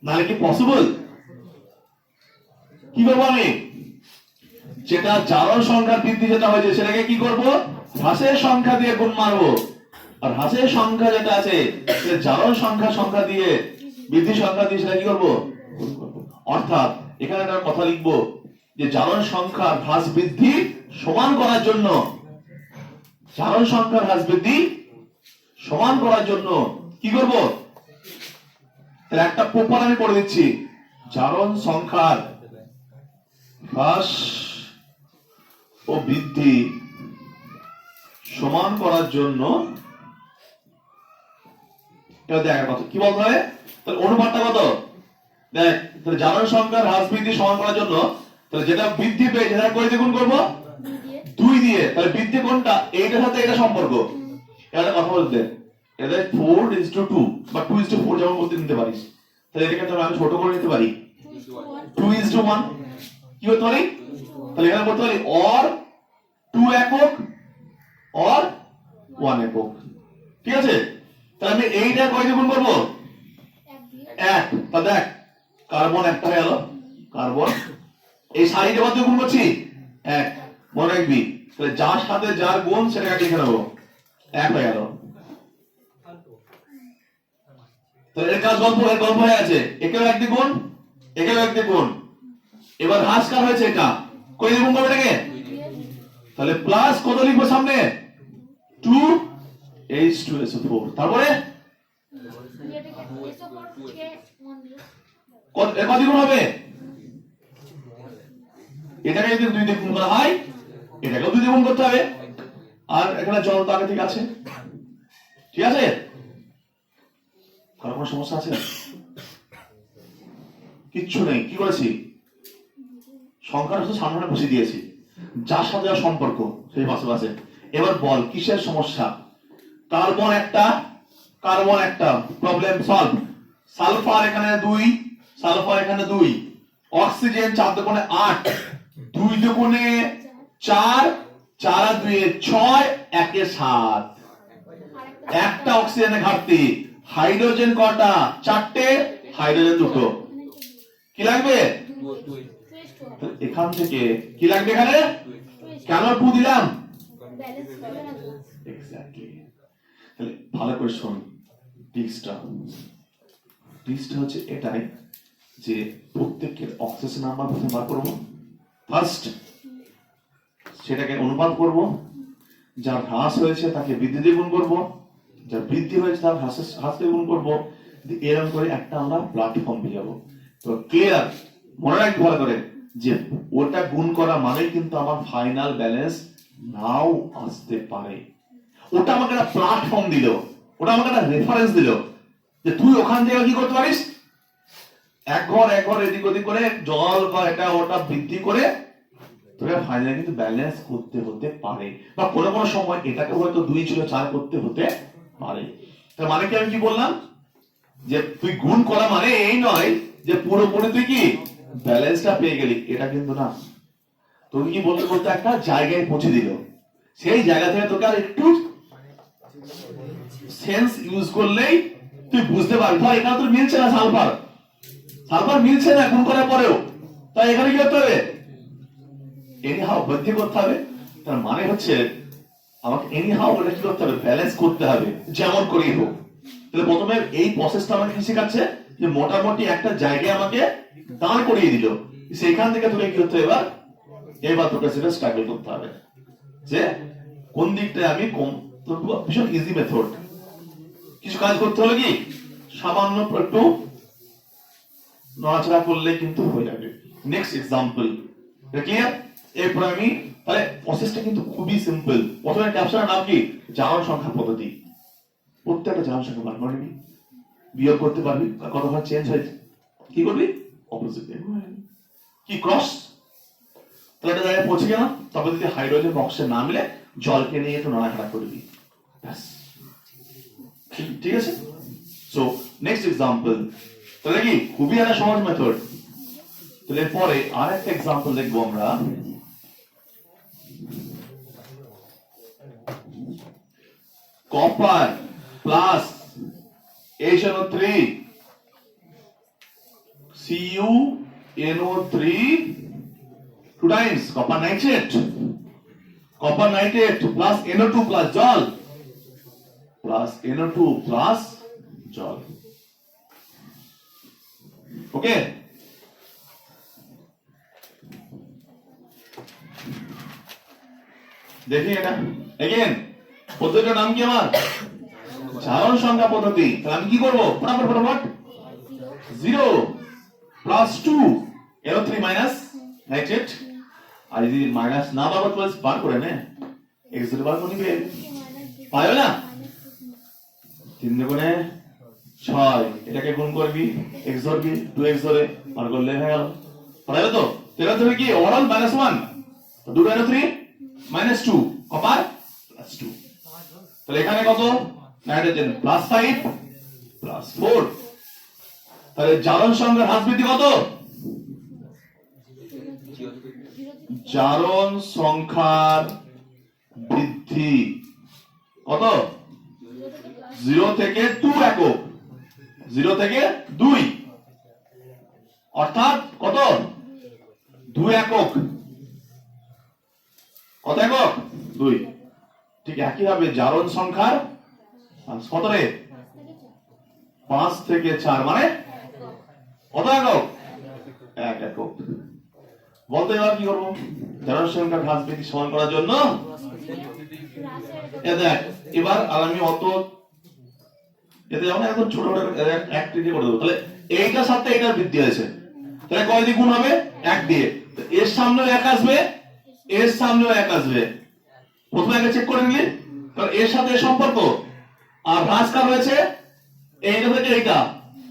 নাহলে কি পসিবল? কি করবো আমি, যেটা জারণ সংখ্যার বৃদ্ধি যেটা হয়েছে সেটাকে কি করব, হ্রাসের সংখ্যা দিয়ে গুণ মারবো। আর হ্রাসের সংখ্যা যেটা আছে সেটা জারণ সংখ্যা দিয়ে বৃদ্ধি সংখ্যা দিয়ে সেটা কি করবো, গুণ করবো। অর্থাৎ এখানে একটা কথা লিখবো যে জারণ সংখ্যার হ্রাস বৃদ্ধি সমান করার জন্য, জারণ সংখ্যার হ্রাস বৃদ্ধি সমান করার জন্য কি করব, তাহলে একটা প্রপার আমি করে দিচ্ছি, জারণ সংখ্যার হ্রাস ও বৃদ্ধি সমান করার জন্য, এবার দেখ কত কি বলতে হয়, তাহলে অনুপাতটা কত, দেখ তাহলে জারণ সংখ্যার হ্রাস বৃদ্ধি সমান করার জন্য, তাহলে যেটা বৃদ্ধি পেয়ে যেটা করে গুণ করবো 2 দিয়ে। তাহলে বৃদ্ধি কোনটা, এইটার সাথে এটা সম্পর্ক, এটা কথা বলতে এটা 4:2 বা 2:4 যেমন বলতে নিতে পারিস, তাহলে এটাকে তো আমি ছোট করে নিতে পারি 2:1 কি হতে পারি, তাহলে এখানে বলতে পারি or 2 একক or 1 একক। ঠিক আছে, তাহলে আমি এইটা কয় দিয়ে গুণ করবো 1, তা দেখ কার্বন একটা হয়ে গেল, কার্বন এই সাইডে কত গুণ করছি 1, মনে রাখবি তাহলে যার সাথে যার গুণ সেটাকে লিখে নেবো 1 হয়ে গেল। তাহলে এর কাজ গল্প হয়ে আছে, একেও 1 দিয়ে গুণ, একেও 1 দিয়ে গুণ। এবার হ্রাস কার হয়েছে এটা, কই দিয়ে গুণ করবে এটাকে, তাহলে প্লাস কত লিখবো সামনে 2H2SO4, তারপরে কত গুণ হবে, এটাকে যদি 2 দিয়ে গুণ করা হয় এটাকেও 2 দিয়ে গুণ করতে হবে, আর এখানে জল তো আগে থেকে আছে। ঠিক আছে, কারো কোনো সমস্যা আছে, কিচ্ছু নেই। কি করেছি, সংখ্যাটা শুধু সামনে বসিয়ে দিয়েছি, যার সাথে যার সম্পর্ক সেই পাশে। এবার বল কিসের সমস্যা, কার্বন একটা প্রবলেম সলভ। সালফার এখানে 2, সালফার এখানে 2, অক্সিজেন 4 দুগুণে 8, 2 দুগুণে 4, 4 আর 2 6, 1 এ 7, একটা অক্সিজেনের ঘাটতি। হাইড্রোজেন কটা, 4টে, হাইড্রোজেন 2টো, কি লাগবে এখান থেকে, কি লাগবে এখানে, কেন 2 দিলাম, এক্স্যাক্টলি। তাহলে ভালো করে শোন, টিক্সটা হচ্ছে এটাই যে প্রত্যেকের অক্সিজেন নাম্বার প্রথমে বার করব, ফার্স্ট সেটাকে অনুপাত করব, যার হ্রাস হয়েছে তাকে বৃদ্ধি দিয়ে গুণ করব, যার বৃদ্ধি হয়েছে তার হ্রাস দিয়ে গুণ করব, এরকম করে একটা আমরা প্ল্যাটফর্ম পেয়ে যাবো। তো ক্লিয়ার, মনে রাখতে ভালো করে যে ওটা গুণ করা মানে কিন্তু আমার ফাইনাল ব্যালেন্স নাও আসতে পারে। ওটা আমাকে একটা প্ল্যাটফর্ম দিল, ওটা আমাকে একটা রেফারেন্স দিল যে তুই ওখান থেকে কি করতে পারিস, এক ঘর এদিক ওদিক করে জল বা এটা ওটা বৃদ্ধি করে তোকে ফাইনালি কিন্তু ব্যালেন্স করতে হতে পারে, বা কোনো কোনো সময় এটাকে হয়তো 2 ছিল 4 করতে হতে পারে। তার মানে কি, আমি কি বললাম যে তুই গুণ করা মানে এই নয় যে পুরোপুরি তুই কি ব্যালেন্সটা পেয়ে গেলি, এটা কিন্তু না। তোকে কি বলতে একটা জায়গায় পৌঁছে দিল, সেই জায়গা থেকে তোকে আর একটু সেন্স ইউজ করলেই তুই বুঝতে পারবি। ধর এখানে তোর মিলছে না, সালফার মিলছে না গুণ করার পরেও, তাই এখানে কি করতে হবে, এনিহাউ বৃদ্ধি করতে হবে। তার মানে হচ্ছে আমাকে এনিহাউ এটা কি করতে হবে, ব্যালেন্স করতে হবে যেমন করেই হোক। তাহলে প্রথমে এই প্রসেসটা আমাকে কি শেখাচ্ছে, যে মোটামুটি একটা জায়গায় আমাকে দাঁড় করিয়ে দিল, সেখান থেকে তোকে কি করতে হবে, এবার তোকে সেটা স্ট্রাগল করতে হবে যে কোন দিকটায় আমি কম। ভীষণ ইজি মেথড, কিছু কাজ করতে হলে কি সামান্য একটু নড়াচড়া করলে কিন্তু হয়ে যাবে। Next example, clear. এরপর আমি তাহলে প্রসেসটা কিন্তু খুবই সিম্পল। প্রথমে ক্যাপচারের নাম কি, জারণ সংখ্যা পদ্ধতি। প্রত্যেকটা জারণ সংখ্যা বার করে নিবি, বিয়োগ করতে পারবি, কতবার চেঞ্জ হয়েছে কি করবি, অপোজিট কি ক্রস, তাহলে এটা জায়গায় পৌঁছে গেলাম। তবে যদি হাইড্রোজেন অক্সিজেন না মিলে জলকে নিয়ে একটু নাড়াচাড়া করবি, ব্যাস। ঠিক আছে, সো নেক্সট এক্সাম্পল, তাহলে কি খুবই একটা সহজ মেথড। তাহলে পরে আর একটা এক্সাম্পল দেখবো আমরা, copper plus HNO3 CuNO3 2 times copper nitrate plus NO2 plus জল plus NO2 plus জল। ওকে, দেখি এটা এগেন, পদ্ধতির নাম কি আমার, জারণ সংখ্যা পদ্ধতি। তাহলে আমি কি করবো, ফটাফট 0 প্লাস 2 NO3 মাইনাস নাইট্রেট, আর যদি মাইনাস না বাবা প্লাস বার করে নে, x0 বার করে নিবে, পাইও না 3 দুগুণে 6, এটাকে গুণ করবি x ধরবি 2x ধরে বার করলে হয়ে গেল, পাইলো তো। তেরা ধরে কি ওভারঅল -1, 2 NO3 -2 কপার +2। তাহলে এখানে কত নাইট্রোজেন +5 +4, তাহলে জারণ সংখ্যার হ্রাস বৃদ্ধি কত? জারণ সংখ্যার বৃদ্ধি কত? 0 থেকে 2 একক, 0 থেকে 2, অর্থাৎ কত? 2 একক। কত একক? 2। ঠিক একই ভাবে জারণ সংখ্যার কত রে? 5 থেকে 4 মানে কত একক? 1 একক। বলতে এবার কি করবো? জারণ সংখ্যার হ্রাস বৃদ্ধি সমান করার জন্য দেখ এবার আর আমি অত এতে যেমন একদম ছোট ছোট অ্যাক্টিভিটি করে দেবো। তাহলে এইটার সাথে এটার বৃদ্ধি হয়েছে, তাহলে কয় দিয়ে গুণ হবে? 1 দিয়ে। এর সামনেও 1 আসবে, এর সামনেও 1 আসবে। প্রথমে আগে চেক করে নিলি, কারণ এর সাথে এর সম্পর্ক আর হ্রাস কার হয়েছে? এইটা থেকে এইটা,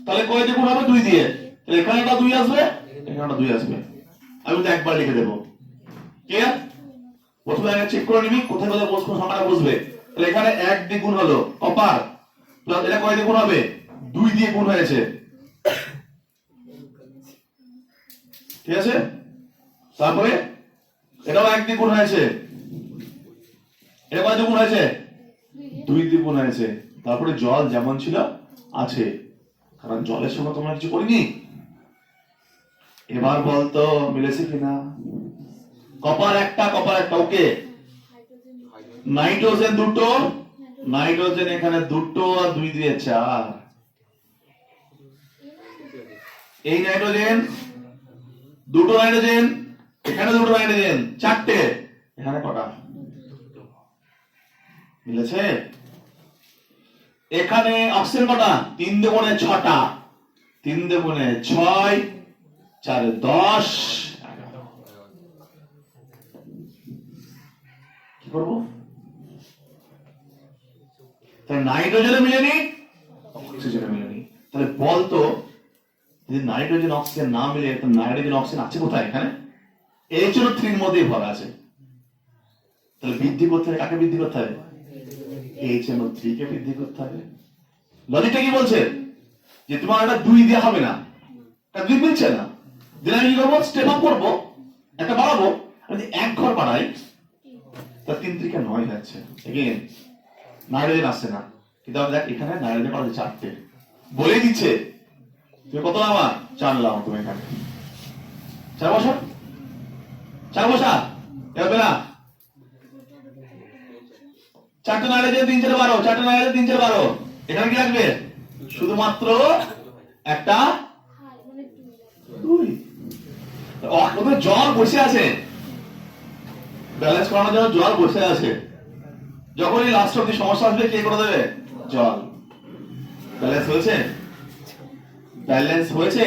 তাহলে কয় দিয়ে গুণ হবে? 2 দিয়ে। তাহলে এখানে একটা 2 আসবে, এখানে একটা 2 আসবে। আমি তো একবার লিখে দেবো। ক্লিয়ার? প্রথমে আগে চেক করে নিবি কোথায় কোথায় বসবো, সংখ্যাটা বসবে। তাহলে এখানে 1 দিয়ে গুণ হলো কপার, প্লাস এটা কয় দিয়ে গুণ হবে? 2 দিয়ে গুণ হয়েছে। ঠিক আছে? তারপরে এটাও 1 দিয়ে গুণ হয়েছে, এটা কয় দিয়ে গুণ হয়েছে? 2 দিয়ে গুণ হয়েছে। তারপরে জল যেমন ছিল আছে, কারণ জলের সঙ্গে তোমরা কিছু করিনি। এবার বলতো মিলেছে কিনা? কপার একটা, কপার একটা, ওকে। নাইট্রোজেন দুটো, নাইট্রোজেন এখানে দুটো আর 2 দিয়ে 4। এই নাইট্রোজেন দুটো, নাইট্রোজেন এখানে দুটো, নাইট্রোজেন 4টে, এখানে কটা? মিলেছে? এখানে অক্সিজেন কটা? 3 দুগুণে 6টা, 3 দুগুণে 6, 4 10। কি করবো? তাহলে নাইট্রোজেনে মিলেনি, অক্সিজেনে মিলেনি। তাহলে বলতো যদি নাইট্রোজেন অক্সিজেন না মিলে, তো নাইট্রোজেন অক্সিজেন আছে কোথায়? এখানে HNO3 এর মধ্যেই ভরা আছে। তাহলে বৃদ্ধি করতে হবে কাকে? বৃদ্ধি করতে হবে HNO3 কে বৃদ্ধি করতে হবে। লজিকটা কি বলছে? যে তোমার এটা 2 দিয়ে হবে না, এটা 2 মিলছে না, দিলে আমি কি করবো? স্টেপ আপ করবো, একটা বাড়াবো। যদি 1 ঘর বাড়াই, তা 3 থেকে 9 যাচ্ছে। এগেইন নাইট্রোজেন আসছে না, কিন্তু আমি দেখ এখানে নাইট্রোজেন আছে 4টে, বলে দিচ্ছে তুমি কত নামা? 4 নাও তুমি এখানে। 4 বসা, 4 বসা, এবার না 4টে নাইট্রোজেন 3 4 12, 4টে নাইট্রোজেন 3 4 12। এখানে কি লাগবে? শুধুমাত্র একটা 2। ওদের জল বসে আছে, ব্যালেন্স করানোর জন্য জল বসে আছে। যখনই লাস্ট অব্দি সমস্যা আসবে, কে করে দেবে? জল। ব্যালেন্স হয়েছে? ব্যালেন্স হয়েছে।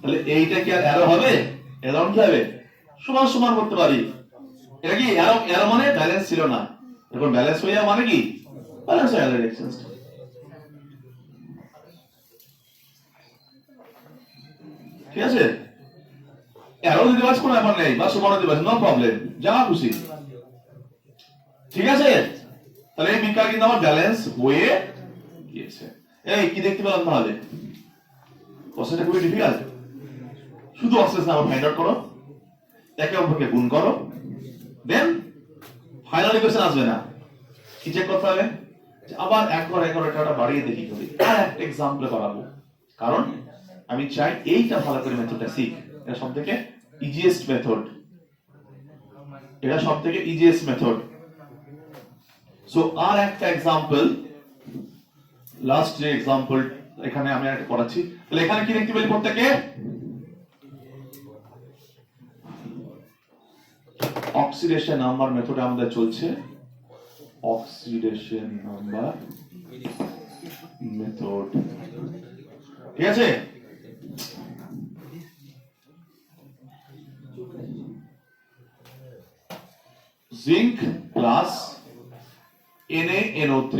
তাহলে এইটা কি আর অ্যারো হবে? এরকম কি হবে? সমান সমান করতে পারি। এটা কি অ্যারো? অ্যারো মানে ব্যালেন্স ছিল না, এখন ব্যালেন্স হয়ে যাওয়া মানে কি? ব্যালেন্স হয়ে গেল রিঅ্যাকশন। ঠিক আছে? অ্যারো দিতে পারছ, কোনো ব্যাপার নেই, বা সমান দিতে পারছ, নো প্রবলেম, যা খুশি। ঠিক আছে? তাহলে এই বিক্রিয়া কিন্তু আমার ব্যালেন্স হয়ে গিয়েছে। এই কি দেখতে পেলাম তাহলে? প্রসেসটা খুবই ডিফিকাল্ট। শুধু অক্সিজেন নাম্বার ফাইন্ড আউট করো, একে অপরকে গুণ করো, দেন ফাইনাল ইকুয়েশন আসবে না। কি চেক করতে হবে? আবার একবার এটা বাড়িয়ে দেখি করি, আর একটা एग्जांपल করাবো, কারণ আমি চাই এইটা ভালো করে মেথডটা শিখ। এটা সবথেকে ইজিয়েস্ট মেথড, এটা সবথেকে ইজিয়েস্ট মেথড। সো আর একটা एग्जांपल, লাস্ট যে एग्जांपल এখানে আমি একটা করাচ্ছি। তাহলে এখানে কি দেখতে পেলি প্রত্যেককে? অক্সিডেশন নাম্বার মেথডে আমাদের চলছে, অক্সিডেশন নাম্বার মেথড। ঠিক আছে? Zinc plus NaNO3,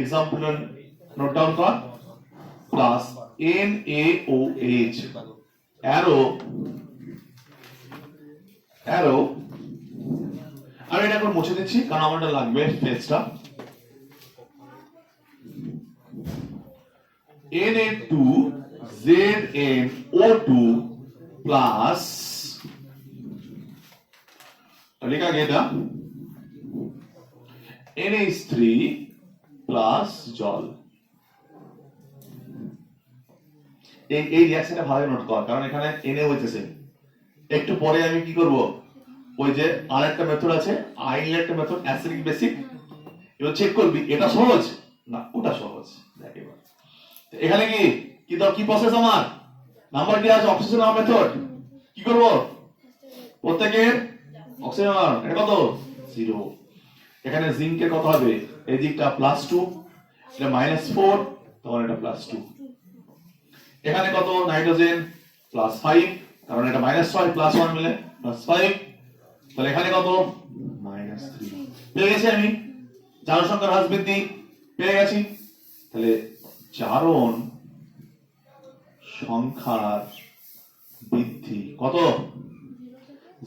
example note down কর, প্লাস NaOH, অ্যারো অ্যারো। আমি এটা এখন মুছে দিচ্ছি, কারণ আমার এটা লাগবে ফেজটা। Na2ZnO2 প্লাস লেখা গেটা NH3 প্লাস জল। এই রিঅ্যাকশনটা ভালো নোট কর, কারণ এখানে Na হইতেছে। একটু পরে আমি কি করব, ওই যে আরেকটা মেথড আছে, আইন একটা মেথড, অ্যাসিডিক বেসিক, এবার চেক করবি এটা সহজ না ওটা সহজ। দেখ এবার এখানে কি কি দাও, কি প্রসেস আমার নাম্বার কি আছে, অক্সিজেন নাম মেথড। কি করব, প্রত্যেকের অক্সিজেন এটা কত 0। এখানে জিঙ্কের কত হবে, এই দিকটা +2, এটা -4, তখন এটা +2। এখানে কত নাইট্রোজেন +5, কারণ এটা -6 +1 মিলে +5, তাহলে এখানে কত -3 পেয়ে গেছি আমি। জারণ সংখ্যার হ্রাস বৃদ্ধি পেয়ে গেছি, তাহলে জারণ সংখ্যার বৃদ্ধি কত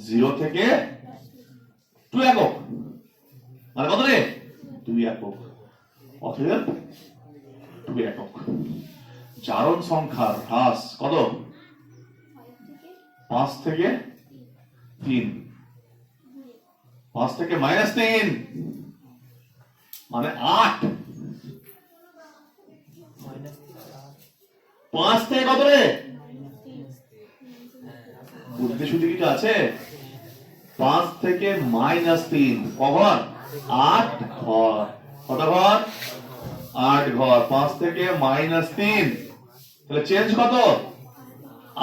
0 থেকে 2 একক, মানে কত রে 2 একক, অতএব 2 একক। জারণ সংখ্যার হ্রাস কত 5 থেকে 3, 5 থেকে -3 মানে 8, 5 থেকে কত রে, বুদ্ধি শুদ্ধি কিছু আছে, 5 থেকে -3 কখন 8 ঘর, কত ঘর 8 ঘর, 5 থেকে -3, তাহলে চেঞ্জ কত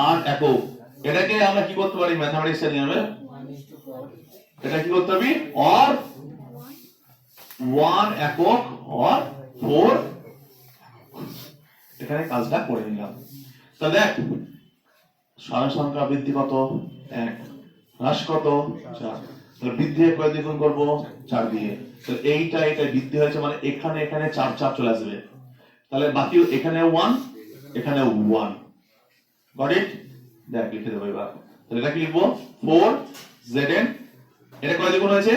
8 একক। এটাকে আমরা কি করতে পারি ম্যাথমেটিক্সের নিয়মে, এটা কি করতে হবে, অর 1 একক অর 4, এখানে কাজটা করে নিলাম। তা দেখ সারা সংখ্যা বৃদ্ধি কত 1, হ্রাস কত 4, তাহলে বৃদ্ধি কয় দিয়ে গুণ করব 4 দিয়ে, তাহলে এইটা বৃদ্ধি হয়েছে মানে এখানে 4 চলে আসবে, তাহলে বাকি এখানে 1 এখানে 1, গট ইট। দেখ লিখে দেবো এবার, তাহলে এটা কি লিখবো 4Zn, এটা কয় দিয়ে গুণ হয়েছে,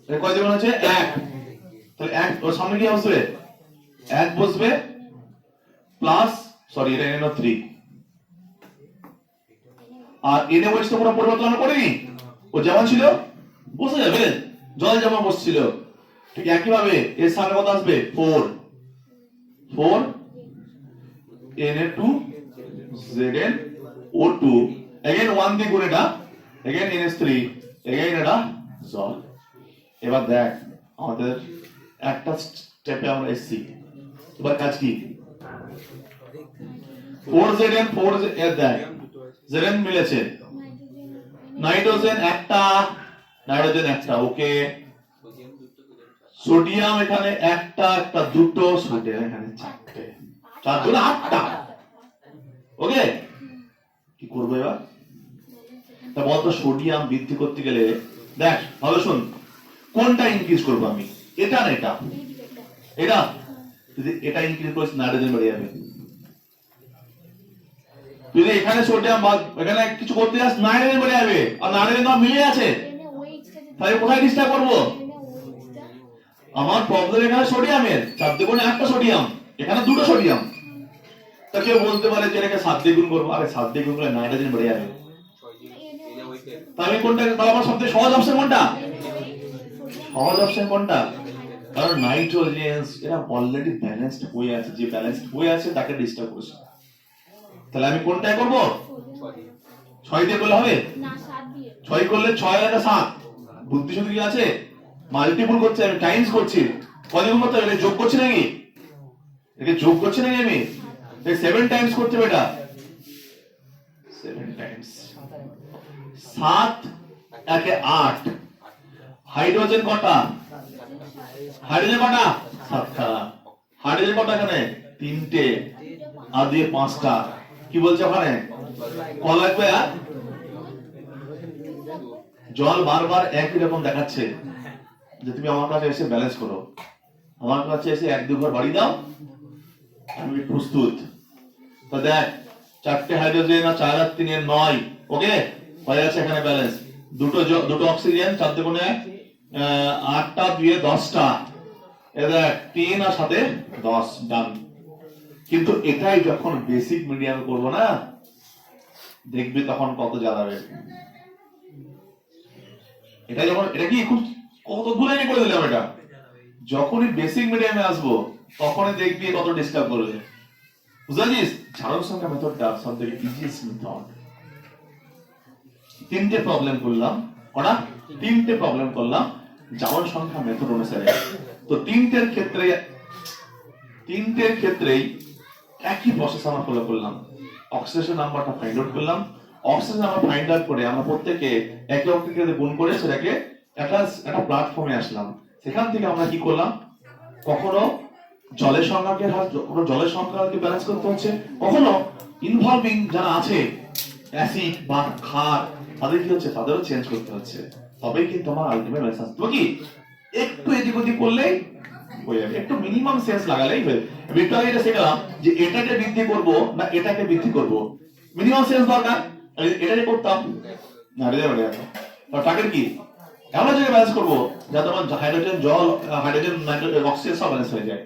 এটা কয় দিয়ে গুণ হয়েছে 1, তাহলে 1 ওর সামনে কি বসবে 1 বসবে, প্লাস সরি এটা NO3, আর NaOH তো কোনো পরিবর্তন করিনি, ও যেমন ছিল বসে যাবে, জল যেমন বসছিল ঠিক একই ভাবে এর সামনে কত আসবে 4 Na2ZnO2, again 1 দিয়ে গুণ এটা, again NH3, again এটা জল। এবার দেখ আমাদের একটা স্টেপে আমরা এসেছি, এবার কাজ কি 4Zn 4 এর দেখ Zn মিলেছে, নাইট্রোজেন একটা, ওকে, সোডিয়াম এখানে একটা দুটো, সোডিয়াম এখানে 4টে, 4 গুণ 8টা, ওকে। কি করবো এবার, তা বলতো সোডিয়াম বৃদ্ধি করতে গেলে দেখ ভালো শুন, কোনটা ইনক্রিজ করবো আমি, এটা না এটা, এটা যদি এটা ইনক্রিজ করিস নাইট্রোজেন বেড়ে যাবে, যদি এখানে সোডিয়াম বা এখানে কিছু করতে যাস নাইট্রোজেন বেড়ে যাবে, আর নাইট্রোজেন তো মিলে আছে, তাহলে কোথায় ডিস্টার্ব করবো, আমার প্রবলেম এখানে সোডিয়ামের, 4 দিয়ে গুণ 1টা সোডিয়াম, এখানে 2টো সোডিয়াম, তা কেউ বলতে পারে যে এটাকে 7 দিয়ে গুণ করবো, আরে 7 দিয়ে গুণ করলে নাইট্রোজেন বেড়ে যাবে, তাহলে কোনটা, তাহলে আমার সবচেয়ে সহজ অপশন কোনটা, সহজ অপশন কোনটা, কারণ নাইট্রোজেন এরা অলরেডি ব্যালেন্সড হয়ে আছে, যে ব্যালেন্সড হয়ে আছে তাকে ডিস্টার্ব করছে, তাহলে আমি কোনটাই করব 6 দিয়ে করলে হবে না, 7 দিয়ে, 6 করলে 6 আর 7, বুদ্ধি শুদ্ধি কি আছে, মাল্টিপল করছি আমি, টাইমস করছি, কত গুণ করতে হবে, যোগ করছি নাকি, একে যোগ করছি নাকি আমি, 7 টাইমস করতে হবে, এটা 7 টাইমস 7 একে 8, হাইড্রোজেন কটা, হাইড্রোজেন কটা 7টা, হাইড্রোজেন কটা এখানে 3টে, আর দিয়ে 5টা, কি বলছে ওখানে ক লাগবে, আর জল বারবার একই রকম দেখাচ্ছে যে তুমি আমার কাছে এসে ব্যালেন্স করো, আমার কাছে এসে 1-2 ঘর বাড়ি দাও, আমি প্রস্তুত। তো দেখ 4টে হাইড্রোজেন আর 4 আর 3 এর 9, ওকে হয়ে আছে এখানে ব্যালেন্স, দুটো অক্সিজেন 4 দিয়ে গুণে 8টা দিয়ে 10টা, এদের 3 আর সাথে 10 ডান। কিন্তু এটাই যখন বেসিক মিডিয়াম করব না, দেখবি তখন কত জ্বালাবে। এটা যখন এটা কি খুব কত দূরে নিয়ে করে দিলাম এটা, যখনই বেসিক মিডিয়ামে আসবো তখনই দেখবি কত ডিস্টার্ব করবে। বুঝালিস? ঝাড়ক সংখ্যা মেথডটা সবথেকে ইজিয়েস্ট মেথড। 3টে প্রবলেম করলাম, কটা? 3টে প্রবলেম করলাম ঝাড়ক সংখ্যা মেথড অনুসারে। তো 3টের ক্ষেত্রেই একই প্রসেস আমরা ফলো করলাম। অক্সিডেশন নাম্বারটা ফাইন্ড আউট করলাম, অক্সিজেন নাম্বার ফাইন্ড আউট করে আমরা প্রত্যেককে একে অপরকে গুণ করে সেটাকে একটা প্ল্যাটফর্মে আসলাম। সেখান থেকে আমরা কি করলাম, কখনো জলের সংখ্যাকে ব্যালেন্স করতে হচ্ছে, কখনো ইনভলভিং যারা আছে অ্যাসিড বা ক্ষার তাদের কি হচ্ছে, তাদেরও চেঞ্জ করতে হচ্ছে, তবেই কিন্তু আমার আলটিমেট ব্যালেন্স আসবে। তো কি একটু এদিক ওদিক করলেই হয়ে যাবে, একটু মিনিমাম সেন্স লাগালেই হয়ে যাবে। একটু আগে এটা শেখালাম যে এটাকে বৃদ্ধি করব না এটাকে বৃদ্ধি করব, মিনিমাম সেন্স দরকার। এটাকে করতাম না রে বলে এখন টার্গেট কি এমন জায়গায় ব্যালেন্স করবো যাতে আমার হাইড্রোজেন জল হাইড্রোজেন নাইট্রোজেন অক্সিজেন সব ব্যালেন্স হয়ে যায়।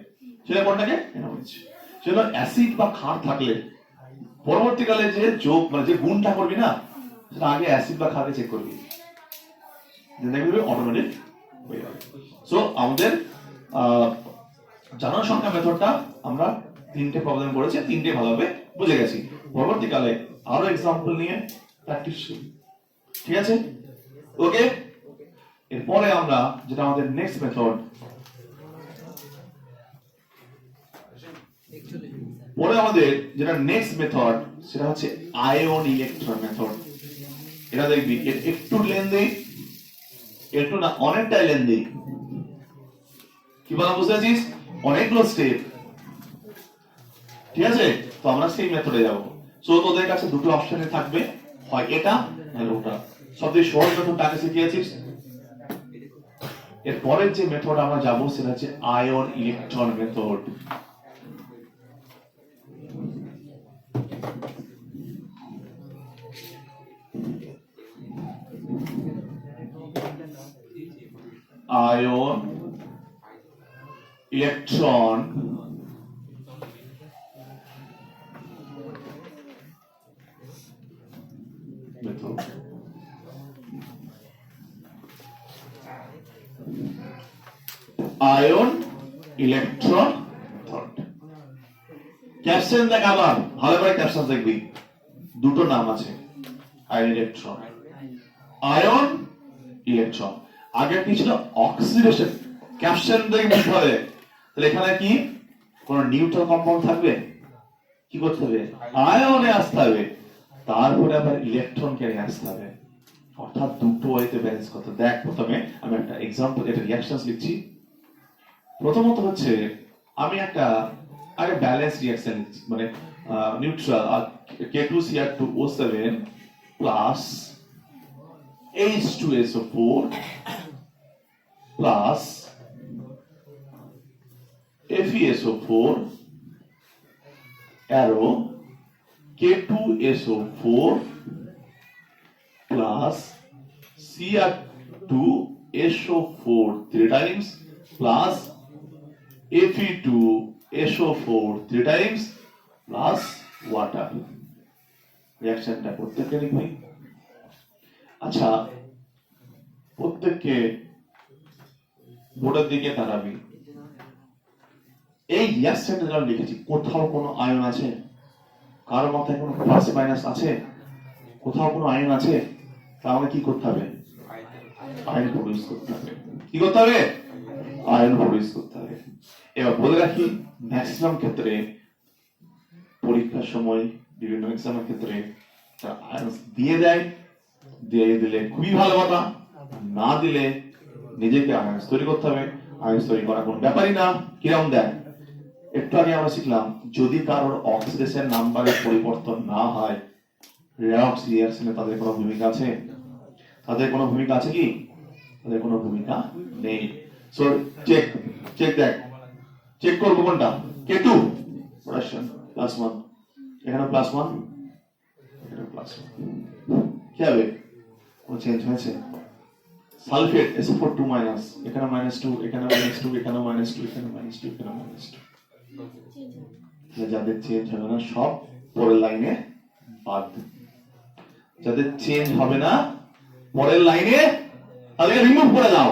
সেটা কোনটাকে এটা বলছি, সেটা অ্যাসিড বা ক্ষার থাকলে পরবর্তীকালে যে যোগ মানে যে গুণটা করবি না, সেটা আগে অ্যাসিড বা ক্ষারকে চেক করবি, দেখবি অটোমেটিক হয়ে যাবে। সো আমাদের জানার সংখ্যা মেথডটা আমরা 3টে প্রবলেম করেছি, 3টে ভালোভাবে বুঝে গেছি। পরবর্তীকালে আরো এক্সাম্পল নিয়ে প্র্যাকটিস করি, ঠিক আছে? ওকে, এরপরে আমরা যেটা আমাদের নেক্সট মেথড, পরে আমাদের যেটা নেক্সট মেথড সেটা হচ্ছে আয়ন ইলেকট্রন মেথড। এটা দেখবি একটু লেন্দি, একটু না অনেকটাই লেন্দি। কি বলা বুঝতে পারছিস? অনেকগুলো স্টেপ, ঠিক আছে? তো আমরা সেই মেথডে যাব। সো তোদের কাছে দুটো অপশনে থাকবে, হয় এটা নাহলে ওটা। সবচেয়ে সহজ মেথডটা আগে শিখিয়েছিস। এর পরের যে মেথড আমরা যাব সেটা হচ্ছে ion electron method. Ion electron method. Ion electron method. Caption দেখ, আবার ভালো করে ক্যাপশন দেখবি, দুটো নাম আছে আয়ন ইলেকট্রন, আয়ন ইলেকট্রন। আগে কি ছিল? অক্সিডেশন। ক্যাপশন দেখে বুঝতে হবে। তাহলে এখানে কি কোন নিউট্রাল কম্পাউন্ড থাকবে, কি করতে হবে? আয়নে আসতে হবে, তারপরে আবার ইলেকট্রনকে নিয়ে আসতে হবে, অর্থাৎ দুটো ওয়েতে ব্যালেন্স করতে। দেখ প্রথমে আমি একটা এক্সাম্পল, এটা রিঅ্যাকশনস লিখছি। প্রথমত হচ্ছে আমি একটা আগে ব্যালেন্স রিঅ্যাকশন লিখছি, মানে neutral K2Cr2O7 plus H2SO4 plus FeSO4 arrow K2SO4 plus Cr2SO4 3 times plus Fe2SO4 3 times plus water. রিঅ্যাকশনটা প্রত্যেককে লিখবি। আচ্ছা, প্রত্যেককে বোর্ডের দিকে তাকাবি। এই রিঅ্যাকশনটা যেটা লিখেছি, কোথাও কোনো আয়ন আছে? কারোর মাথায় কোনো প্লাস মাইনাস আছে? কোথাও কোনো আয়ন আছে? তাহলে কি করতে হবে? আয়ন প্রডিউস করতে হবে। কি করতে হবে? আয়ন প্রডিউস করতে হবে। এবার বলে রাখি, ম্যাক্সিমাম ক্ষেত্রে পরীক্ষার সময় বিভিন্ন এক্সামের ক্ষেত্রে আয়ন দিয়ে দেয়, দিয়ে দিলে খুবই ভালো কথা, না দিলে নিজেকে আয়ন তৈরি করতে হবে। আয়ন তৈরি করা কোনো ব্যাপারই না। কিরকম দেয়? একটু আগে আমরা শিখলাম, যদি কারোর অক্সিডেশন নাম্বারের পরিবর্তন না হয়, রেডক্স রিঅ্যাকশনে তাদের কোনো ভূমিকা আছে? তাদের কোনো ভূমিকা আছে কি? তাদের কোনো ভূমিকা নেই। সো চেক দেখ, চেক করবো কোনটা? K2 প্রোডাকশন +1, এখানে +1, এখানে +1, কি হবে? কোনো চেঞ্জ হয়েছে? সালফেট SO4 2 মাইনাস, এখানে -2, এখানে -2, এখানে -2, এখানে -2, এখানে -2। যাদের চেঞ্জ হবে না সব পরের লাইনে বাদ, যাদের চেঞ্জ হবে না পরের লাইনে তাদেরকে রিমুভ করে দাও।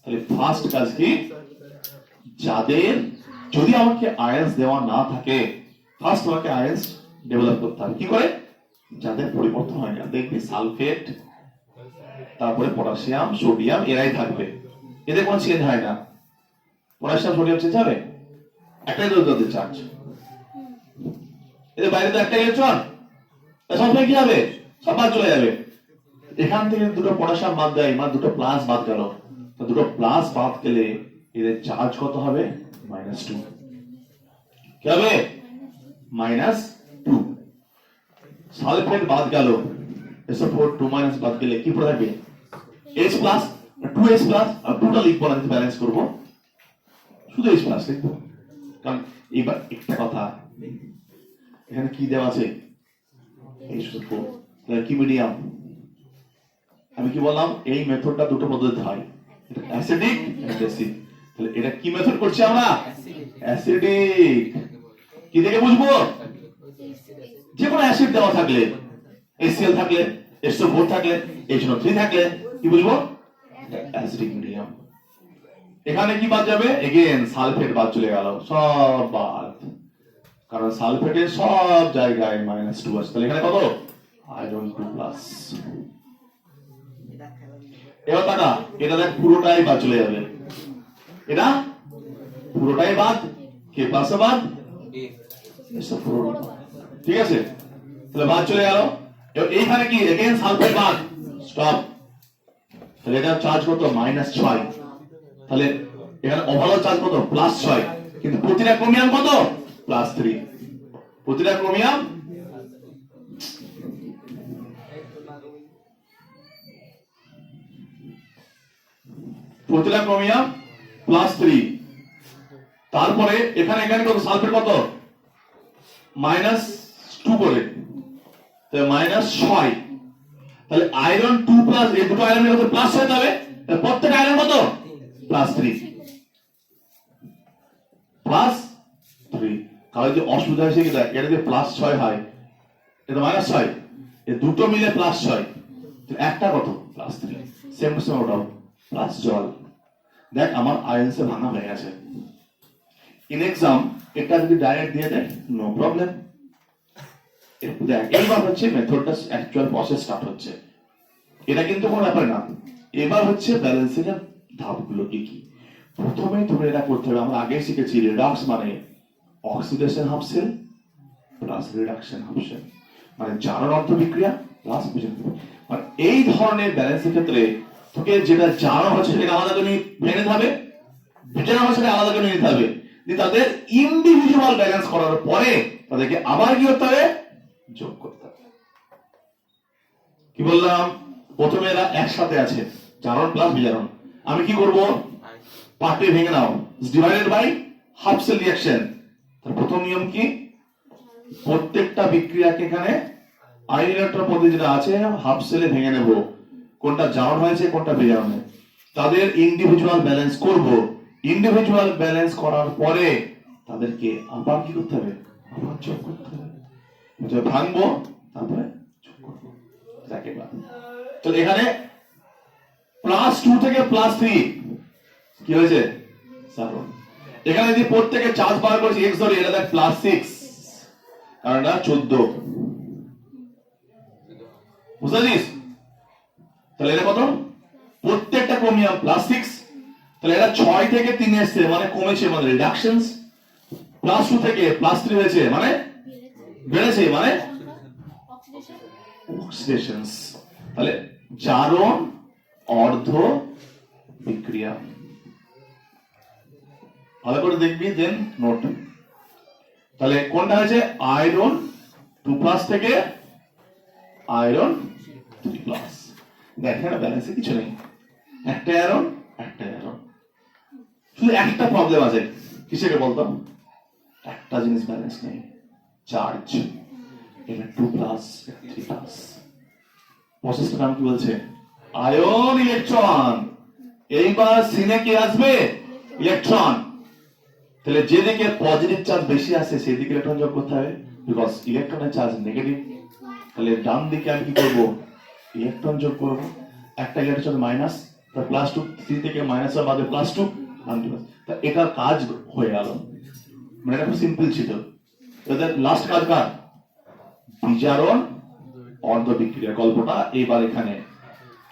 তাহলে ফার্স্ট কাজ কি, যাদের যদি আমাকে আয়ন্স দেওয়া না থাকে ফার্স্ট আমাকে আয়ন্স ডেভেলপ করতে হবে। কি করে? যাদের পরিবর্তন হয় না, দেখবি সালফেট, তারপরে পটাশিয়াম, সোডিয়াম এরাই থাকবে, এদের কোনো চেঞ্জ হয় না। পটাশিয়াম সোডিয়াম চেঞ্জ হবে, একটাই তো তাদের চার্জ, এদের বাইরে তো একটা ইলেকট্রন, সবসময় কি হবে, সব বাদ চলে যাবে। এখান থেকে দুটো পটাশিয়াম বাদ দেয়, মানে দুটো প্লাস বাদ গেল, তো দুটো প্লাস বাদ গেলে এদের চার্জ কত হবে? -2। কি হবে? -2। সালফেট বাদ গেল, SO4 2 মাইনাস বাদ গেলে কি পড়ে থাকবে? H প্লাস, 2H প্লাস, আর দুটো লিখবো না, ব্যালেন্স করবো, শুধু H প্লাস লিখবো। কারণ এবার একটা কথা, এখানে কি দেওয়া আছে? H4, তাহলে কি মিডিয়াম? আমি কি বললাম? এই মেথডটা দুটো পদ্ধতি হয়, অ্যাসিডিক আর বেসিক। তাহলে এটা কি মেথড করছি আমরা? অ্যাসিডিক। কি দেখে বুঝবো? যে কোনো অ্যাসিড দেওয়া থাকলে, HCl থাকলে, SO4 থাকলে, HNO3 থাকলে, কি বুঝবো? Acidic medium. এখানে কি বাদ যাবে? এগেন সালফেট বাদ চলে গেল, সব বাদ, কারণ সালফেটের সব জায়গায় -2 আছে। তাহলে এখানে কত? Iron 2 plus. এবার টাকা, এটা দেখ পুরোটাই বাদ চলে যাবে, এটা পুরোটাই বাদ, কে প্লাস বাদ, SO4, ঠিক আছে? তাহলে বাদ চলে গেল। এবার এইখানে কি এগেন সালফেট বাদ, স্টপ। তাহলে এটা চার্জ কত? -6। তাহলে এখানে ওভারঅল চার্জ কত? +6, কিন্তু প্রতিটা ক্রোমিয়াম কত? +3। প্রতিটা ক্রোমিয়াম +3। তারপরে এখানে কত? সালফেট কত? -2 করে, তাহলে -6। তাহলে আয়রন 2 প্লাস, এই দুটো আয়রনের কত? +6 হবে, তাহলে প্রত্যেক আয়রন কত? +3, +3। তাহলে যে অসুবিধা হয়েছে কি, দেখ এটা যদি +6 হয়, এটা -6, এই দুটো মিলে +6, একটা কত? +3। সেম টু সেম ওটাও প্লাস জল। দেখ আমার আয়ন্সে ভাঙা হয়ে গেছে। ইন এক্সাম এটা যদি ডাইরেক্ট দিয়ে দেয়, নো প্রবলেম। দেখ এবার হচ্ছে মেথডটা অ্যাকচুয়াল প্রসেস স্টার্ট হচ্ছে, এটা কিন্তু কোনো ব্যাপার না। এবার হচ্ছে ব্যালেন্সিং এর ধাপগুলো কি কি। প্রথমে তুমি এটা করতে হবে, আমরা আগে শিখেছি রিডক্স মানে oxidation half cell plus reduction half cell, মানে জারণ অর্ধ বিক্রিয়া প্লাস বিজন। মানে এই ধরনের ব্যালেন্সের ক্ষেত্রে তোকে যেটা জারণ হচ্ছে সেটাকে আলাদা করে ভেঙে নিতে হবে, বিজন হচ্ছে সেটা আলাদা করে নিতে হবে, দিয়ে তাদের ইন্ডিভিজুয়াল ব্যালেন্স করার পরে তাদেরকে আবার কি করতে হবে? যোগ করতে হবে। কি বললাম? প্রথমে এরা একসাথে আছে, জারণ প্লাস বিজারণ। আমি কি করব? পার্টে ভেঙে নাও, divided by half cell reaction. তার প্রথম নিয়ম কি? প্রত্যেকটা বিক্রিয়াকে এখানে আয়ন ইলেকট্রন পদ্ধতি যেটা আছে হাফ সেলে ভেঙে নেব, কোনটা জারণ হয়েছে কোনটা বিজারণ, তাদের ইন্ডিভিজুয়াল ব্যালেন্স করব। ইন্ডিভিজুয়াল ব্যালেন্স করার পরে তাদেরকে আবার কি করতে হবে? আবার যোগ করতে হবে। ভাঙবো, তারপরে যোগ করব। তো এখানে +2 থেকে +3 কি হয়েছে? জারণ। এখানে যদি প্রত্যেকে চার্জ বার করছি x ধরে, এটা দেখ +6, কারণ এটা 14, বুঝছিস? তাহলে এটা কত? প্রত্যেকটা ক্রোমিয়াম +6, তাহলে এটা 6 থেকে 3 এসেছে, মানে কমেছে, মানে রিডাকশনস। +2 থেকে +3 হয়েছে, মানে বেড়েছে, মানে অক্সিডেশনস। তাহলে জারণ অর্ধ বিক্রিয়া, ভালো করে দেখবি, দেন নোট। তাহলে কোনটা হয়েছে? আয়রন 2 প্লাস থেকে আয়রন 3 প্লাস। দেখেন ব্যালেন্সে কিছু নেই, একটা আয়রন একটা আয়রন। শুধু একটা প্রবলেম আছে, কিসেকে বলতো? একটা জিনিস ব্যালেন্স নেই, চার্জ। এটা 2 প্লাস 3 প্লাস। প্রসেসটার নাম কি বলছে? আয়ন ইলেকট্রন, এইবার সিনে কি আসবে? ইলেকট্রন। তাহলে যেদিকে পজিটিভ চার্জ বেশি আছে সেদিকে ইলেকট্রন যোগ করতে হবে, বিকজ ইলেকট্রনের চার্জ নেগেটিভ। তাহলে ডান দিকে আমি কি করব? ইলেকট্রন যোগ করব। একটা ইলেকট্রন মাইনাস, তার প্লাস টু, 3 থেকে মাইনাস এর বাদে প্লাস টু, তা এটার কাজ হয়ে গেল। মানে এটা খুব সিম্পল ছিল। এদের লাস্ট কাজ কার? বিজারণ অর্ধ বিক্রিয়া গল্পটা এবার এখানে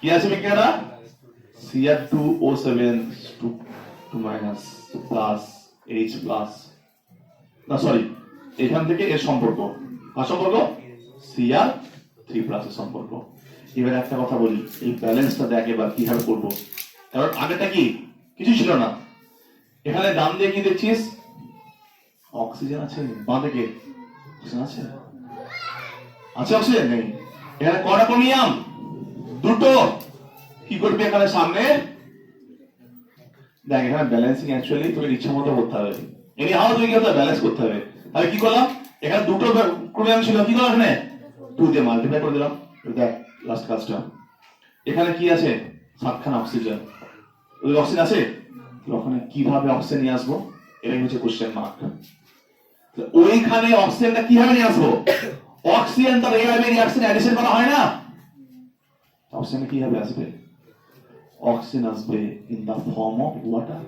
কি আছে বিক্রিয়াটা? Cr2O7 2 minus plus H plus, না সরি, এখান থেকে এর সম্পর্ক, কার সম্পর্ক? Cr3 প্লাস এর সম্পর্ক। এবার একটা কথা বলি, এই ব্যালেন্সটা দেখ এবার কিভাবে করব। কারণ আগেটা কি কিছু ছিল না। এখানে ডান দিয়ে কি দেখছিস? অক্সিজেন আছে, বাঁ দিকে অক্সিজেন আছে? আছে অক্সিজেন নেই। এখানে কটা ক্রোমিয়াম? দুটো। কি করবি এখানে সামনে? দেখ এখানে ব্যালেন্সিং অ্যাকচুয়ালি তোকে ইচ্ছা মতো করতে হবে, এনি হাউ তুই কি হতে ব্যালেন্স করতে হবে। তাহলে কি করলাম? এখানে দুটো ক্রোমিয়াম ছিল, কি করলাম এখানে 2 দিয়ে মাল্টিপ্লাই করে দিলাম। দেখ লাস্ট কাজটা, এখানে কি আছে? 7খানা অক্সিজেন। ওই অক্সিজেন আছে, ওখানে কিভাবে অক্সিজেন নিয়ে আসবো? এটাই হচ্ছে কোশ্চেন মার্ক। ওইখানে অক্সিজেনটা কিভাবে নিয়ে আসবো? অক্সিজেন তার এইভাবে রিঅ্যাকশন অ্যাডিশন করা হয় না। অক্সিজেন কিভাবে আসবে? অক্সিজেন আসবে in the form of water.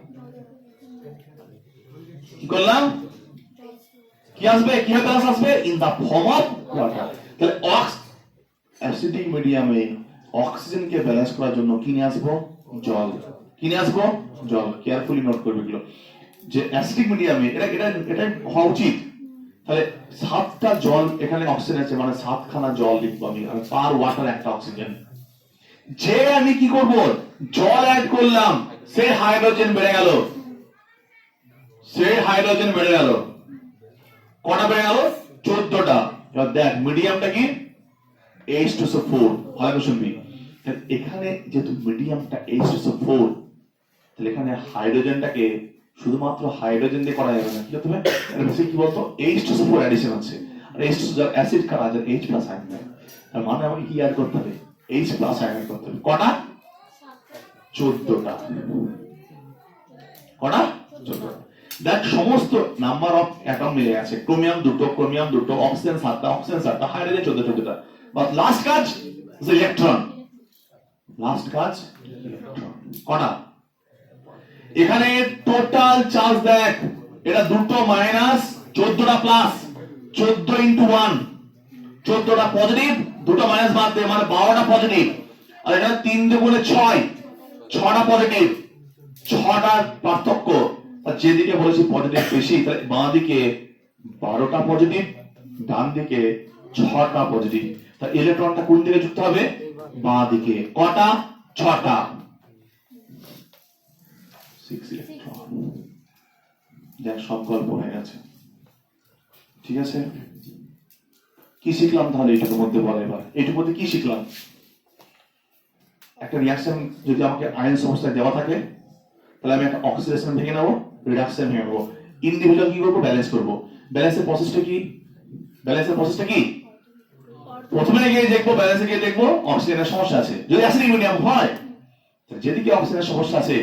কি করলাম? কি আসবে? কিভাবে আসবে? In the form of water. তাহলে অ্যাসিডিক মিডিয়ামে অক্সিজেনকে ব্যালেন্স করার জন্য কি নিয়ে আসবো? জল। কি নিয়ে আসবো? জল। কেয়ারফুলি নোট করবে এগুলো, যে অ্যাসিডিক মিডিয়ামে এটা এটা এটা হওয়া উচিত। তাহলে 7টা জল এখানে অক্সিজেন আছে, মানে 7খানা জল লিখবো আমি, পার ওয়াটার একটা অক্সিজেন। যে আমি কি করব? জল অ্যাড করলাম, সে হাইড্রোজেন বেড়ে গেল, সেই হাইড্রোজেন বেড়ে গেল। কটা বেড়ে গেল? 14টা। এবার দেখ মিডিয়ামটা কি? H2SO4। ভালো করে শুনবি। এখানে যেহেতু মিডিয়ামটা H2SO4, তাহলে এখানে হাইড্রোজেনটাকে শুধুমাত্র হাইড্রোজেন দিয়ে করা যাবে না, কি করতে হবে? এর বেশি কি বলতো? H2SO4 অ্যাডিশন আছে, আর H2SO যার অ্যাসিড কারা, যার H+ আয়ন নেই, তার মানে আমাকে কি অ্যাড করতে হবে? H+ আয়ন করতে হবে। কটা? 14টা। কটা? 14টা। দেখ সমস্ত নাম্বার অফ অ্যাটম মিলে আছে, ক্রোমিয়াম দুটো, অক্সিজেন 7টা, হাইড্রোজেন 14টা। বাট লাস্ট কাজ ইলেকট্রন। লাস্ট কাজ ইলেকট্রন। কটা? এখানে টোটাল চার্জ দেখ, এটা দুটো মাইনাস 14টা প্লাস, 14 ইনটু 1, 14টা পজিটিভ, দুটো মাইনাস বাদ দে, মানে 12টা পজিটিভ। আর এখানে 3 দুগুণে 6, 6টা পজিটিভ, 6টার পার্থক্য। যেদিকে বলেছি পজিটিভ বেশি, তাহলে বাঁ দিকে 12টা পজিটিভ, ডান দিকে 6টা পজিটিভ। তা ইলেকট্রনটা কোন দিকে যুক্ত হবে? বাঁ দিকে। কটা? 6টা। 6 ইলেকট্রন। দেখ সব গল্প হয়ে গেছে, ঠিক আছে? কি শিখলাম তাহলে এইটুকুর মধ্যে? বল এবার এইটুকুর মধ্যে কি শিখলাম? একটা রিঅ্যাকশন যদি আমাকে আয়ন সমস্যায় দেওয়া থাকে, তাহলে আমি একটা অক্সিডেশন ভেঙে নেবো, রিডাকশন ভেঙে নেবো, ইন্ডিভিজুয়াল কি করবো? ব্যালেন্স করবো। ব্যালেন্সের প্রসেসটা কি? ব্যালেন্সের প্রসেসটা কি? প্রথমে গিয়ে দেখবো, ব্যালেন্সে গিয়ে দেখবো অক্সিজেনের সমস্যা আছে। যদি অ্যাসিডিক মিডিয়াম হয়, যেদিকে অক্সিজেনের সমস্যা আছে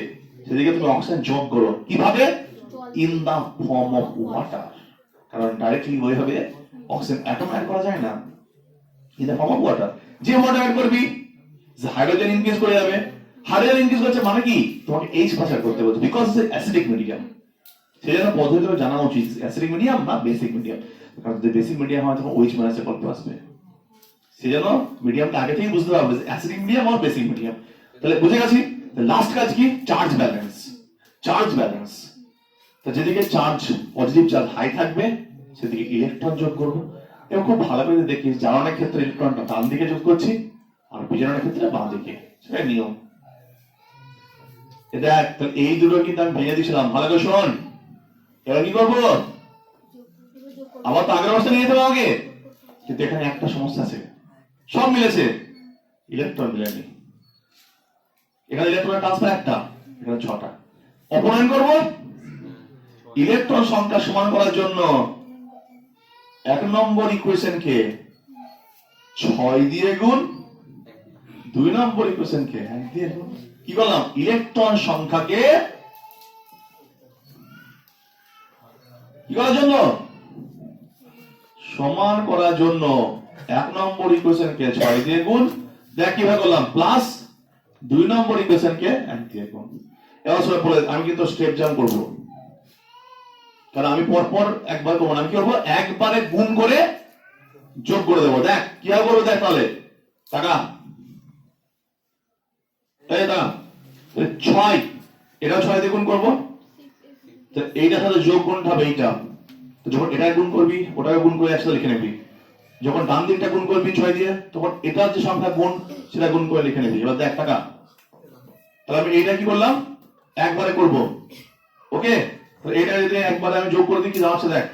সেদিকে তুমি অক্সিজেন যোগ করো। কিভাবে? In the form of water. কারণ ডাইরেক্টলি ওইভাবে অক্সিজেন অ্যাটম অ্যাড করা যায় না। In the form of water. যে ওয়াটার অ্যাড করবি, যে হাইড্রোজেন ইনক্রিজ করে যাবে। হাইড্রোজেন ইনক্রিজ করছে মানে কি? তোমাকে H+ অ্যাড করতে বলছে, বিকজ ইটস অ্যাসিডিক মিডিয়াম। সেই জন্য পদ্ধতি জানা উচিত, অ্যাসিডিক মিডিয়াম না বেসিক মিডিয়াম। কারণ যদি বেসিক মিডিয়াম হয় তখন OH- এর গল্প আসবে। সেই জন্য মিডিয়ামটা আগে থেকে বুঝতে হবে, অ্যাসিডিক মিডিয়াম আর বেসিক মিডিয়াম। তাহলে বুঝে গেছি। লাস্ট কাজ কি? Charge balance. চার্জ ব্যালেন্স, তো যেদিকে চার্জ পজিটিভ চার্জ হাই থাকবে সেদিকে ইলেকট্রন যোগ করবো। এবং খুব ভালো করে দেখিস, জ্বালানোর ক্ষেত্রে ইলেকট্রনটা ডান দিকে যোগ করছি, আর বিজারণের ক্ষেত্রে বাঁ দিকে। সেটাই নিয়ম। দেখ এই দুটো কিন্তু আমি ভেঙে দিয়েছিলাম, ভালো করে শোন। এবার কি করবো? আবার তো আগের অবস্থা নিয়ে যেতে হবে আগে, কিন্তু এখানে একটা সমস্যা আছে, সব মিলেছে, ইলেকট্রন মিলেনি। এখানে ইলেকট্রনের ট্রান্সফার একটা, এখানে 6টা। অপনয়ন করব, ইলেকট্রন সংখ্যা সমান করার জন্য 1 নম্বর ইকুয়েশনকে 6 দিয়ে গুণ, 2 নম্বর ইকুয়েশনকে 1 দিয়ে গুণ। কি করলাম? ইলেকট্রন সংখ্যাকে কি করার জন্য? সমান করার জন্য 1 নম্বর ইকুয়েশনকে 6 দিয়ে গুণ। দেখ কিভাবে করলাম, প্লাস 2 নম্বর ইকুয়েশনকে 1 দিয়ে গুণ। এবার সবাই বলে আমি কিন্তু স্টেপ জাম্প করব, কারণ আমি পরপর একবার করবো না, আমি কি করবো, একবারে গুণ করে যোগ করে দেবো। দেখ কিভাবে করবো, দেখ তাহলে টাকা তাই না, 6 এটাও 6 দিয়ে গুণ করবো, এইটার সাথে যোগ গুণটা হবে এইটা, তো যখন এটা গুণ করবি ওটাকে গুণ করে একসাথে লিখে নিবি, যখন ডান দিকটা গুণ করবি 6 দিয়ে তখন এটার যে সংখ্যা গুণ সেটা গুণ করে লিখে নিবি। এবার দেখ টাকা, তাহলে আমি এইটা কি করলাম, একবারে করব, ওকে। তাহলে এটা যদি একবারে আমি যোগ করে দিই কি দাঁড়াচ্ছে, দেখ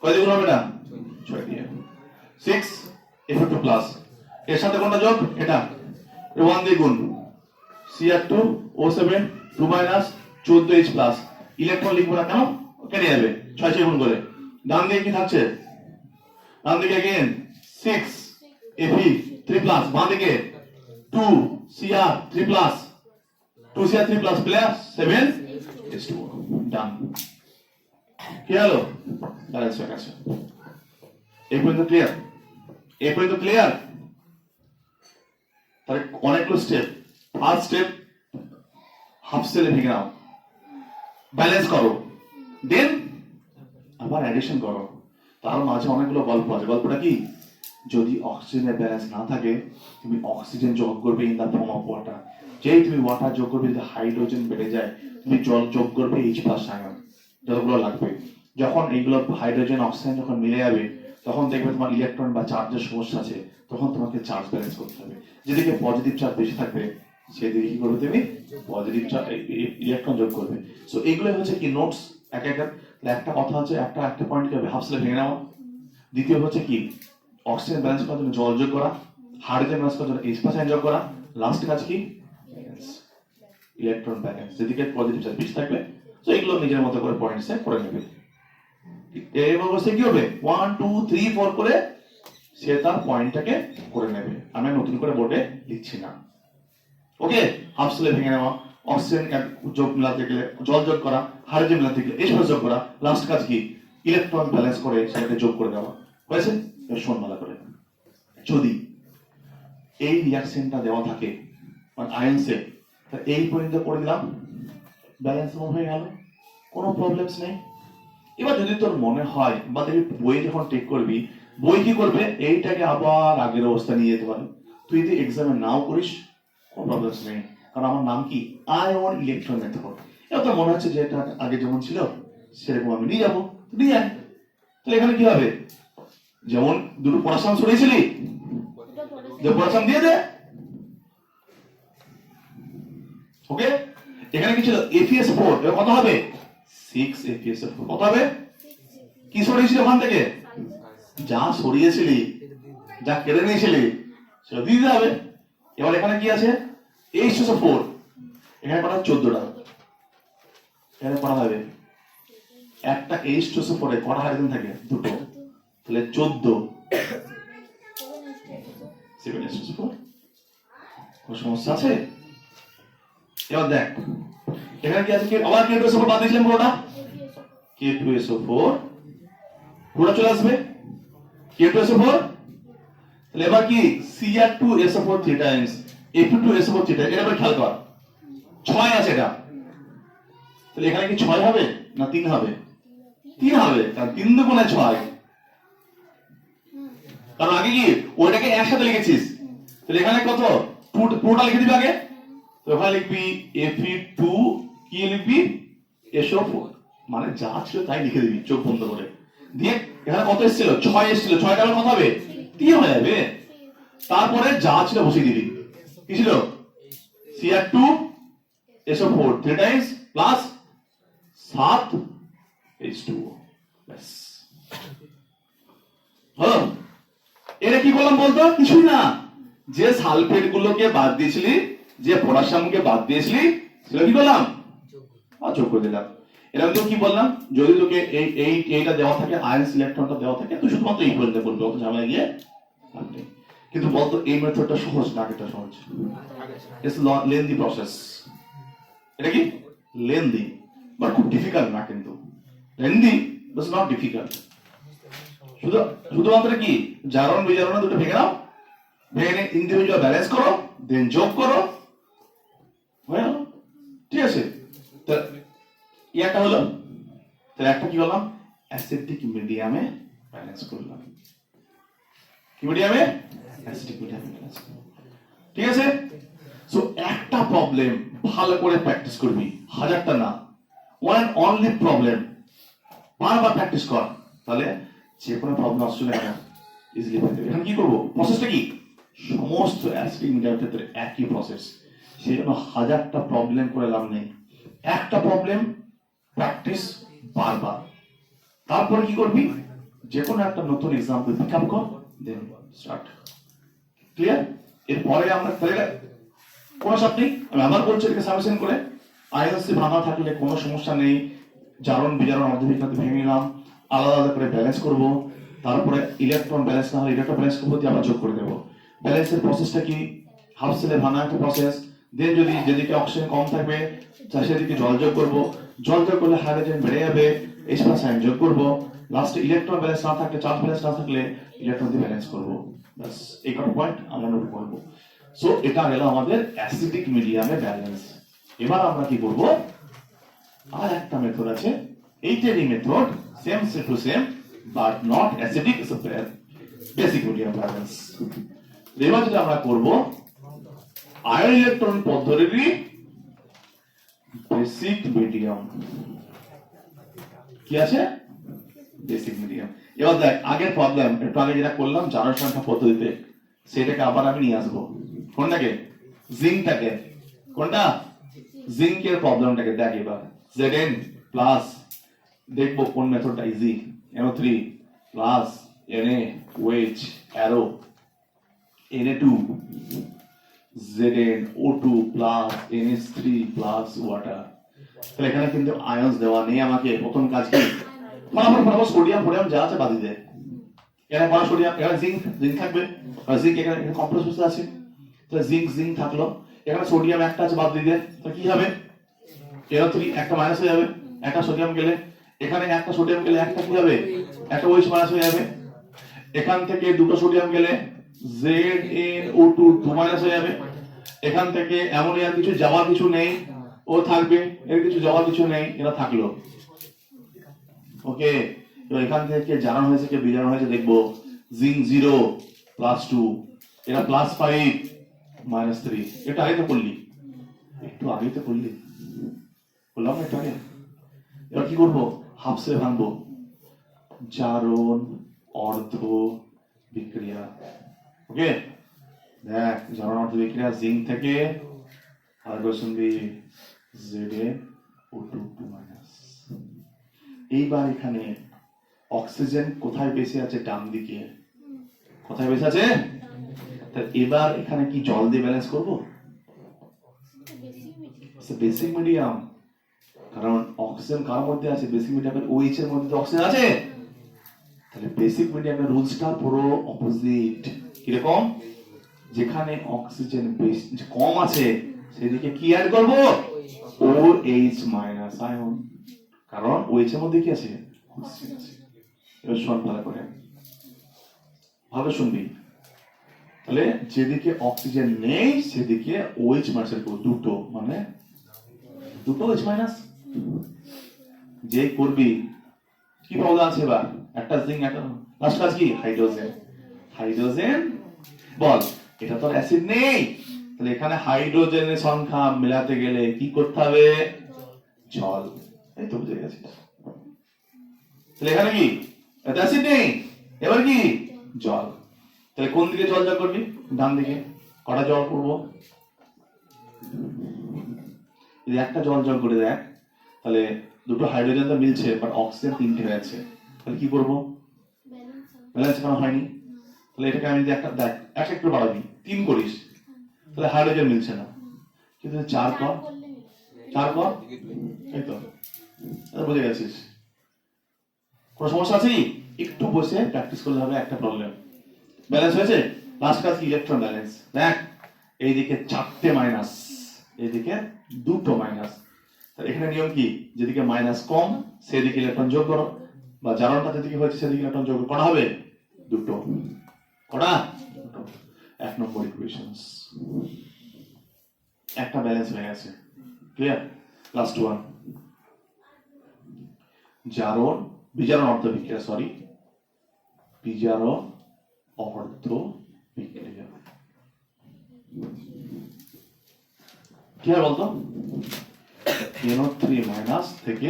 কয় দিয়ে গুণ হবে, এটা 6 দিয়ে, 6 F2 প্লাস এর সাথে কোনটা যোগ, এটা 1 দিয়ে গুণ, Cr2 O7 2 minus 14H plus, electron লিখবো না কেন, কেটে যাবে 6 দিয়ে গুণ করে। ডান দিকে কি থাকছে, ডান দিকে अगेन 6 Fe3 প্লাস, বাম দিকে 2 Cr3 plus 2 Cr3 plus plus 7 H2O। ডান, কি হলো, ব্যালেন্স হয়ে গেছে। এই পর্যন্ত ক্লিয়ার, এই পর্যন্ত ক্লিয়ার। তাহলে অনেকগুলো স্টেপ। ফার্স্ট স্টেপ হাফ সেলে ভেঙে নাও, ব্যালেন্স করো, দেন আবার অ্যাডিশন করো। তার মাঝে অনেকগুলো গল্প আছে। গল্পটা কি, যদি অক্সিজেনের ব্যালেন্স না থাকে তুমি অক্সিজেন যোগ করবে in the form of water, যেই তুমি ওয়াটার যোগ করবে যদি হাইড্রোজেন বেড়ে যায় তুমি জল যোগ করবে H+ আয়ন, যতগুলো লাগবে। যখন এইগুলো হাইড্রোজেন অক্সিজেন যখন মিলে যাবে তখন দেখবে তোমার ইলেকট্রন বা চার্জের সমস্যা আছে, তখন তোমাকে চার্জ ব্যালেন্স করতে হবে। যেদিকে পজিটিভ চার্জ বেশি থাকবে সেদিকে কি করবে, তুমি পজিটিভ চার্জ ইলেকট্রন যোগ করবে। সো এইগুলো হচ্ছে কি নোটস, একটা কথা হচ্ছে একটা পয়েন্ট কি হবে, হাফ সেলে ভেঙে নেওয়া। দ্বিতীয় হচ্ছে কি, অক্সিজেন ব্যালেন্স করার জন্য জল যোগ করা, হাইড্রোজেন ব্যালেন্স করার জন্য H+ আয়ন যোগ করা, লাস্ট কাজ কি, ইলেকট্রন ব্যালেন্স, যেদিকে পজিটিভ চার্জ বেশি থাকবে। সো এগুলো নিজের মতো করে পয়েন্ট সেট করে নেবে। এই অবস্থা কি হবে, 1 2 3 4 করে সে তার পয়েন্টটাকে করে নেবে। আমি নতুন করে বোর্ডে লিখছি না, ওকে। হাফ সেলে ভেঙে নেওয়া, অক্সিজেন যোগ মিলাতে গেলে জল যোগ করা, হাইড্রোজেন মিলাতে গেলে H+ যোগ করা, লাস্ট কাজ কি, ইলেকট্রন ব্যালেন্স করে সেটাকে যোগ করে দেওয়া হয়েছে। শোন ভালো করে, যদি এই রিঅ্যাকশনটা দেওয়া থাকে মানে আয়নসে, এই পর্যন্ত করে দিলাম, ব্যালেন্স হয়ে গেল, কোনো প্রবলেমস নেই। এবার যদি তোর মনে হয় বা দেখবি বই যখন টেক করবি, বই কি করবে, এইটাকে আবার আগের অবস্থা নিয়ে যেতে পারে। তুই যদি এক্সামে নাও করিস কোনো প্রবলেমস নেই, কারণ আমার নাম কি, আয়ন ইলেকট্রন মেথড। এবার তোর মনে হচ্ছে যে এটা আগে যেমন ছিল সেরকম আমি নিয়ে যাবো, নিয়ে আয়। তো এখানে কি হবে, যেমন দুটো পড়াশোনা শুনেছিলি, যে পড়াশোনা দিয়ে দে, ওকে। এখানে কি ছিল, FeS4, এবার কত হবে, 6 FeS4, কত হবে, কি সরিয়েছিল ওখান থেকে, যা সরিয়েছিলি যা কেড়ে নিয়েছিলি সেটা দিয়ে দিতে হবে। এবার এখানে কি আছে, H2SO4, এখানে করা 14টা, এখানে করা হবে একটা H2SO4 এ কটা হাইড্রোজেন থাকে, দুটো, তাহলে 14 7H2SO4। কোনো সমস্যা আছে? এবার দেখ এখানে কি আছে, আবার K2SO4 বাদ দিয়েছিলাম পুরোটা, K2SO4 পুরোটা চলে আসবে, K2SO4। তাহলে এবার কি, Cr2SO4 3 টাইমস, F2SO4 3 টাইমস, এটা এবার খেয়াল কর, 6 আছে এটা, তাহলে এখানে কি 6 হবে না 3 হবে, 3 হবে, কারণ 3 দুগুণে 6, কারণ আগে কি ওইটাকে একসাথে লিখেছিস, তাহলে এখানে কত, পুরোটা লিখে দিবি আগে, তো ওখানে লিখবি Fe2, কি লিখবি SO4, মানে যা ছিল তাই লিখে দিবি চোখ বন্ধ করে দিয়ে। এখানে কত এসেছিল, 6 এসেছিল, 6টা আবার কত হবে, 3 হয়ে যাবে। তারপরে যা ছিল বসিয়ে দিবি, কি ছিল, Cr2SO4 3 টাইমস প্লাস 7H2O, ব্যাস হলো। এটা কি বললাম বলতো, কিছুই না, যে সালফেট গুলোকে বাদ দিয়েছিলি, যে পটাশিয়ামকে বাদ দিয়েছিলি, সেটা কি করলাম, যোগ করে দিলাম। এটা তো কি বললাম, যদি তোকে এইটা দেওয়া থাকে, আয়ন্স ইলেকট্রনটা দেওয়া থাকে, তুই শুধুমাত্র এই পর্যন্ত বলবি, অত ঝামেলা গিয়ে লাভ নেই। কিন্তু বলতো এই মেথডটা সহজ না, এটা সহজ? It's lengthy process. এটা কি লেন্দি, বাট খুব ডিফিকাল্ট না কিন্তু। Lengthy but not difficult. শুধুমাত্র কি জারণ বিজারণ দুটো ভেঙে নাও, ভেঙে ইন্ডিভিজুয়াল ব্যালেন্স করো, দেন যোগ করো, হয়ে গেল। ঠিক আছে, একটা হলো। তাহলে একটা কি বললাম, অ্যাসিডিক মিডিয়ামে ব্যালেন্স করলাম। কি মিডিয়ামে? অ্যাসিডিক মিডিয়ামে ব্যালেন্স করলাম। ঠিক আছে। সো একটা প্রবলেম ভালো করে প্র্যাকটিস করবি, হাজারটা না, ওয়ান অনলি প্রবলেম বারবার প্র্যাকটিস কর, তাহলে যে কোনো প্রবলেম আসলে না ইজিলি পেয়ে যাবে। এখন কি করবো, প্রসেসটা কি, সমস্ত অ্যাসিডিক মিডিয়ামের ক্ষেত্রে একই প্রসেস, সেই জন্য হাজারটা প্রবলেম করে লাভ নেই, একটা প্রবলেম প্র্যাকটিস বারবার। তারপরে কি করবি, যে কোনো একটা নতুন এক্সাম্পল পিক আপ কর, দেন স্টার্ট। ক্লিয়ার? এরপরে আমরা তাহলে কোনো চাপ নেই, আমি আবার বলছি এটাকে সামেশন করে, আইএনসি ভাঙা থাকলে কোনো সমস্যা নেই, জারণ বিজারণ অর্ধবিক্ষাতে ভেঙে নিলাম, আলাদা আলাদা করে ব্যালেন্স করব, তারপরে ইলেকট্রন ব্যালেন্স না হলে ইলেকট্রন ব্যালেন্স করবো, দিয়ে আবার যোগ করে দেবো। ব্যালেন্সের প্রসেসটা কি, হাফ সেলে ভাঙা একটা প্রসেস, দেন যদি যেদিকে অক্সিজেন কম থাকবে সেদিকে জল যোগ করবো, জল যোগ করলে হাইড্রোজেন বেড়ে যাবে, H+ আয়ন যোগ করবো, লাস্টে ইলেকট্রন ব্যালেন্স না থাকলে, চার্জ ব্যালেন্স না থাকলে ইলেকট্রন দিয়ে ব্যালেন্স করবো। বাস এই কটা পয়েন্ট আমরা নোট করবো। সো এটা গেল আমাদের অ্যাসিডিক মিডিয়ামে ব্যালেন্স। এবার আমরা কি করব, আর একটা মেথড আছে, এইটারই method same to same but not acidic, it's a basic medium balance. এবার যেটা আমরা করব, আয়ন ইলেকট্রন পদ্ধতির বেসিক মিডিয়াম কি আছে, বেসিক মিডিয়াম। এবার দেখ, আগের প্রবলেম একটু আগে যেটা করলাম জারণ সংখ্যা পদ্ধতিতে, সেটাকে আবার আমি নিয়ে আসবো। কোনটাকে, জিঙ্কটাকে। কোনটা, জিঙ্কের প্রবলেমটাকে দেখ এবার। Zn প্লাস, দেখবো কোন মেথডটা easy, NO3 plus Na OH arrow Na2 ZnO2 plus NH3 plus water. তাহলে এখানে কিন্তু আয়ন্স দেওয়া নেই, আমাকে প্রথম কাজ কি, ফটাফট সোডিয়াম ফোডিয়াম যা আছে বাদ দিয়ে, এখানে পড়া সোডিয়াম, এখানে জিঙ্ক থাকবে, আর জিঙ্ক এখানে কমপ্লেক্স বসে আছে, তাহলে জিঙ্ক থাকলো, এখানে সোডিয়াম একটা আছে বাদ দিয়ে, তাহলে কি হবে, NO3 একটা মাইনাস হয়ে যাবে, একটা সোডিয়াম গেলে, এখানে একটা সোডিয়াম গেলে একটা কি হবে, একটা OH মাইনাস হয়ে যাবে, এখান থেকে দুটো সোডিয়াম গেলে ZnO2 2 মাইনাস হয়ে যাবে, এখান থেকে অ্যামোনিয়ার কিছু যাওয়ার কিছু নেই, ও থাকবে, এর কিছু যাওয়ার কিছু নেই, এরা থাকলো। ওকে, তো এখান থেকে জারণ হয়েছে কি বিজারণ হয়েছে দেখবো, জিঙ্ক 0 প্লাস 2, এটা প্লাস 5 মাইনাস 3, এটা আগে তো করলি, একটু আগে তো করলি, বললাম না একটু আগে। এবার কি করবো, হাফ সেলে ভাঙবো, জারণ অর্ধ বিক্রিয়া। ওকে, দেখ জারণ অর্ধ বিক্রিয়া, জিঙ্ক থেকে হাইড্রোজেন দিয়ে ZnO2 2 মাইনাস। এইবার এখানে অক্সিজেন কোথায় বেশি আছে, ডান দিকে, কোথায় বেশি আছে, এবার এখানে কি জল দিয়ে ব্যালেন্স করবো, বেসিক মিডিয়াম, কারণ অক্সিজেন কার মধ্যে আছে, বেসিক মিডিয়ামের OH এর মধ্যে অক্সিজেন আছে, তাহলে বেসিক মিডিয়ামের রুলসটা পুরো অপোজিট। কিরকম, যেখানে অক্সিজেন বেশি কম আছে সেদিকে কি অ্যাড করবো, OH মাইনাস আয়ন, কারণ OH এর মধ্যে কি আছে, অক্সিজেন আছে। এবার শোন ভালো করে, ভালো শুনবি, তাহলে যেদিকে অক্সিজেন নেই সেদিকে OH মাইনাস দুটো, মানে দুটো OH মাইনাস। যে করবি কি প্রবলেম আছে, এবার একটা জিঙ্ক, একটা লাস্ট কাজ কি, হাইড্রোজেন বল, এটা তো অ্যাসিড নেই, তাহলে এখানে হাইড্রোজেনের সংখ্যা মেলাতে গেলে কি করতে হবে, জল। এই তো বুঝে গেছিস, তাহলে এখানে কি অ্যাসিড নেই, এবার কি জল, তাহলে কোন দিকে জল যোগ করবি, ডান দিকে। কটা জল করবো, যদি একটা জল যোগ করে দেখ, তাহলে দুটো হাইড্রোজেন তো মিলছে, বাট অক্সিজেন 3টে হয়ে আছে, তাহলে কি করবো, ব্যালেন্স কেন হয়নি, তাহলে এটাকে আমি যদি একটা দেখ, একটু বাড়াবি 3 করিস, তাহলে হাইড্রোজেন মিলছে না, কিন্তু 4 কর, এই তো বুঝে গেছিস। কোন সমস্যা আছে, একটু বসে প্র্যাকটিস করলে হবে, একটা প্রবলেম ব্যালেন্স হয়েছে। লাস্ট কাজ কি ইলেকট্রন ব্যালেন্স। দেখ এইদিকে 4টে মাইনাস, এইদিকে 2টো মাইনাস। তাহলে এখানে নিয়ম কি, যেদিকে মাইনাস কম সেদিকে ইলেকট্রন যোগ করো, বা জারণটা যেদিকে হয়েছে সেদিকে ইলেকট্রন যোগ করা হবে 2টো। কটা? 2টো। 1 নম্বর ইকুয়েশনস একটা ব্যালেন্স হয়ে গেছে। ক্লিয়ার? লাস্ট ওয়ান, জারণ বিজারণ অর্ধ বিক্রিয়া, সরি বিজারণ অর্ধ বিক্রিয়া। কি হয় বলতো? NO3 মাইনাস থেকে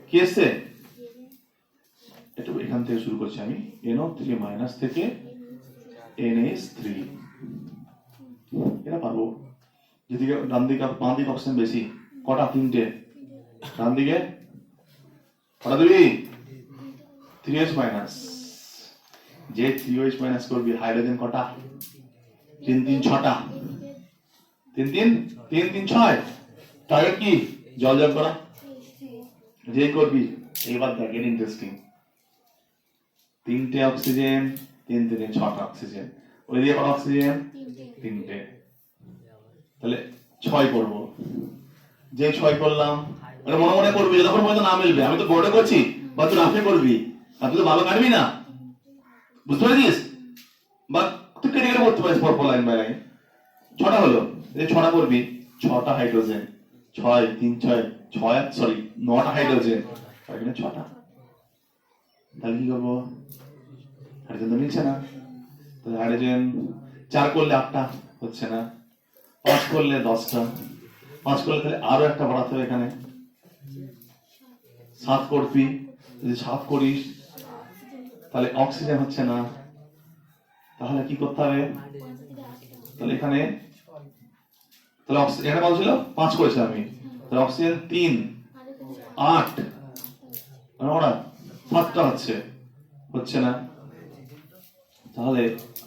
কি এসছে, একটু এখান থেকে শুরু করছি আমি। NO3 মাইনাস থেকে NH3, এটা পারবো। যেদিকে ডান দিকে বাঁ দিকে অক্সিজেন বেশি, কটা? 3টে। ডান দিকে কটা দিবি? 3H minus. যে 3OH মাইনাস করবি হাইড্রোজেন কটা? 3 3 6টা। 3 3 3 3 6। টার্গেট কি? জল যোগ করা। যে করবি। এবার দেখ এটা ইন্টারেস্টিং, 3টে অক্সিজেন, 3 3 6টা অক্সিজেন, ওই দিয়ে কটা অক্সিজেন? 3টে। তাহলে 6 করব। যে 6 করলাম, এটা মনে মনে করবি, যতক্ষণ পর্যন্ত না মিলবে। আমি তো বোর্ডে করছি, বা তুই রাফে করবি, আর তুই তো ভালো কাটবি না, বুঝতে পেরেছিস? বা তুই কেটে কেটে করতে পারিস পরপর লাইন বাই লাইন। 6টা হলো, এই 6টা করবি, 6টা হাইড্রোজেন, 6 3 6 6, সরি 9টা হাইড্রোজেন, এখানে 6টা। তাহলে কি করবো? হাইড্রোজেন তো মিলছে না, তাহলে হাইড্রোজেন 4 করলে 8টা হচ্ছে না, 5 করলে 10টা, 5 করলে তাহলে আরো একটা বাড়াতে হবে এখানে, 7 করবি। যদি 7 করিস তাহলে অক্সিজেন হচ্ছে না, তাহলে কি করতে হবে? তাহলে এখানে তাহলে এখানে কত ছিল? 5 করেছি আমি, তাহলে অক্সিজেন 3 8, মানে ওরা 7টা হচ্ছে না। তাহলে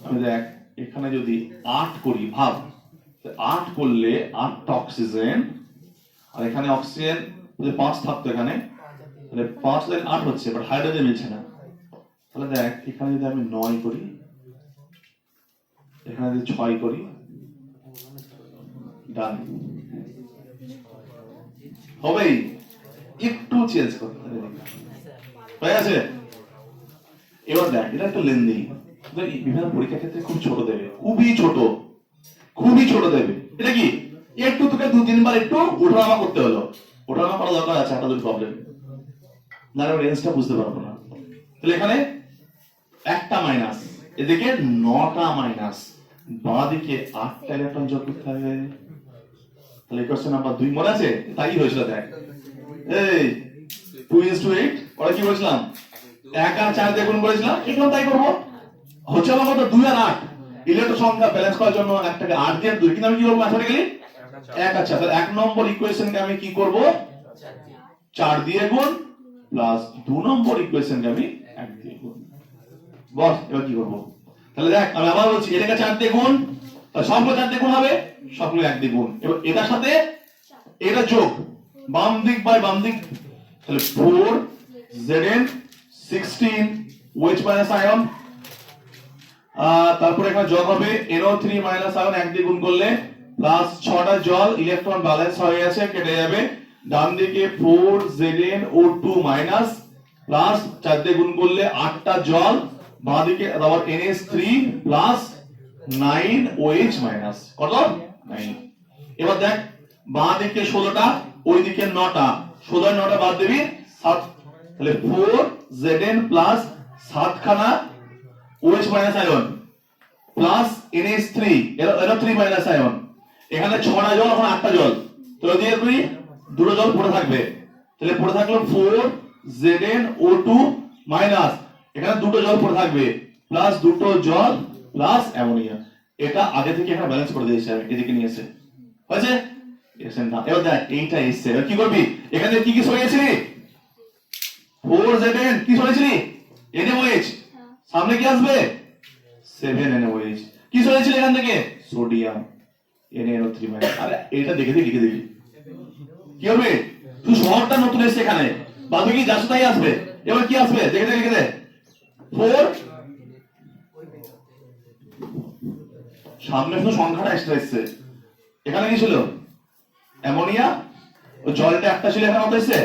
আমি দেখ এখানে যদি 8 করি, ভাব 8 করলে 8টা অক্সিজেন, আর এখানে অক্সিজেন যদি 5 থাকতো এখানে, তাহলে 5 থেকে 8 হচ্ছে, বাট হাইড্রোজেন মিলছে না। তাহলে দেখ এখানে যদি আমি 9 করি, এখানে যদি 6 করি, ডান হবেই, একটু চেঞ্জ করতে হবে, হয়ে গেছে। এবার দেখ এটা একটা লেন্দি, বিভিন্ন পরীক্ষার ক্ষেত্রে খুব ছোট দেবে, খুবই ছোট দেবে। এটা কি একটু তোকে 2-3 বার একটু ওঠানামা করতে হলো, ওঠানামা করা দরকার আছে, একটা দুটো প্রবলেম না রেঞ্জটা বুঝতে পারবো না। তাহলে এখানে একটা মাইনাস, এদিকে 9টা মাইনাস, বাঁ দিকে 8টা ইলেকট্রন যোগ করতে হবে। তাহলে কোশ্চেন নাম্বার 2 মনে আছে? তাই হয়েছিল, দেখ এই 2:8, ওরা কি বলেছিলাম? 1 আর 4 দিয়ে গুণ করেছিলাম, এখানেও তাই করবো। হচ্ছে আমার কত? 2 আর 8, ইলেকট্রন সংখ্যা ব্যালেন্স করার জন্য একটাকে 8 দিয়ে 2, কিন্তু আমি কি করবো ম্যাথমেটিক্যালি? 1 আর 4, তাহলে 1 নম্বর ইকুয়েশনকে আমি কি করব? 4 দিয়ে গুণ, প্লাস 2 নম্বর ইকুয়েশনকে আমি 1 দিয়ে গুণ। বস এবার কি করব? তাহলে দেখ আমি আবার বলছি, এটাকে 4 দিয়ে গুণ, তাহলে সবগুলো 4 দিয়ে গুণ হবে, সবগুলো 1 দিয়ে গুণ। এবার এটার সাথে এটা যোগ, বাম দিক বাই বাম দিক, তাহলে 4 Zn 16 OH মাইনাস আয়ন, তারপরে এখানে যোগ হবে NO3 মাইনাস আয়ন 1 দিয়ে গুণ করলে, প্লাস 6টা জল, ইলেকট্রন ব্যালেন্স হয়ে গেছে, কেটে যাবে। ডান দিকে 4 ZnO2 মাইনাস, প্লাস 4 দিয়ে গুণ করলে 8টা জল, বাঁ দিকে আবার NH3 প্লাস 9 OH মাইনাস, কত? 9। এবার দেখ বাঁ দিকে 16টা, ওই দিকে 9টা, 16 9টা বাদ দিবি 7, তাহলে 4 Zn প্লাস 7 খানা OH minus ion plus NH3 NO3 minus ion, এখানে 6টা জল, ওখানে 8টা জল, তো দিয়ে তুই দুটো জল পড়ে থাকবে, তাহলে পড়ে থাকলো 4 ZnO2 মাইনাস, এখানে দুটো জল পড়ে থাকবে, প্লাস দুটো জল প্লাস অ্যামোনিয়া। এটা আগে থেকে এখানে ব্যালেন্স করে দিয়েছি আমি, এদিকে নিয়ে এসে হয়েছে। এসে না, এবার দেখ এইটা এসছে, এবার কি করবি? এখানে কি কি সরিয়েছিলি? 4 Zn কি সরিয়েছিলি? NaOH, সামনে কি আসবে? 7 NaOH, কি সরিয়েছিলি এখান থেকে? Sodium NaNO3 minus. আরে এটা দেখে লিখে দিবি, কি হবে? তুই শহরটা নতুন এসছে এখানে, বাকি কি যার সাথেই আসবে। এবার কি আসবে? দেখে লিখে দে, 4 সামনে শুধু সংখ্যাটা এক্সট্রা এসছে, এখানে কি ছিল অ্যামোনিয়া, ওই জলটা একটা ছিল, এখানে কত এসছে,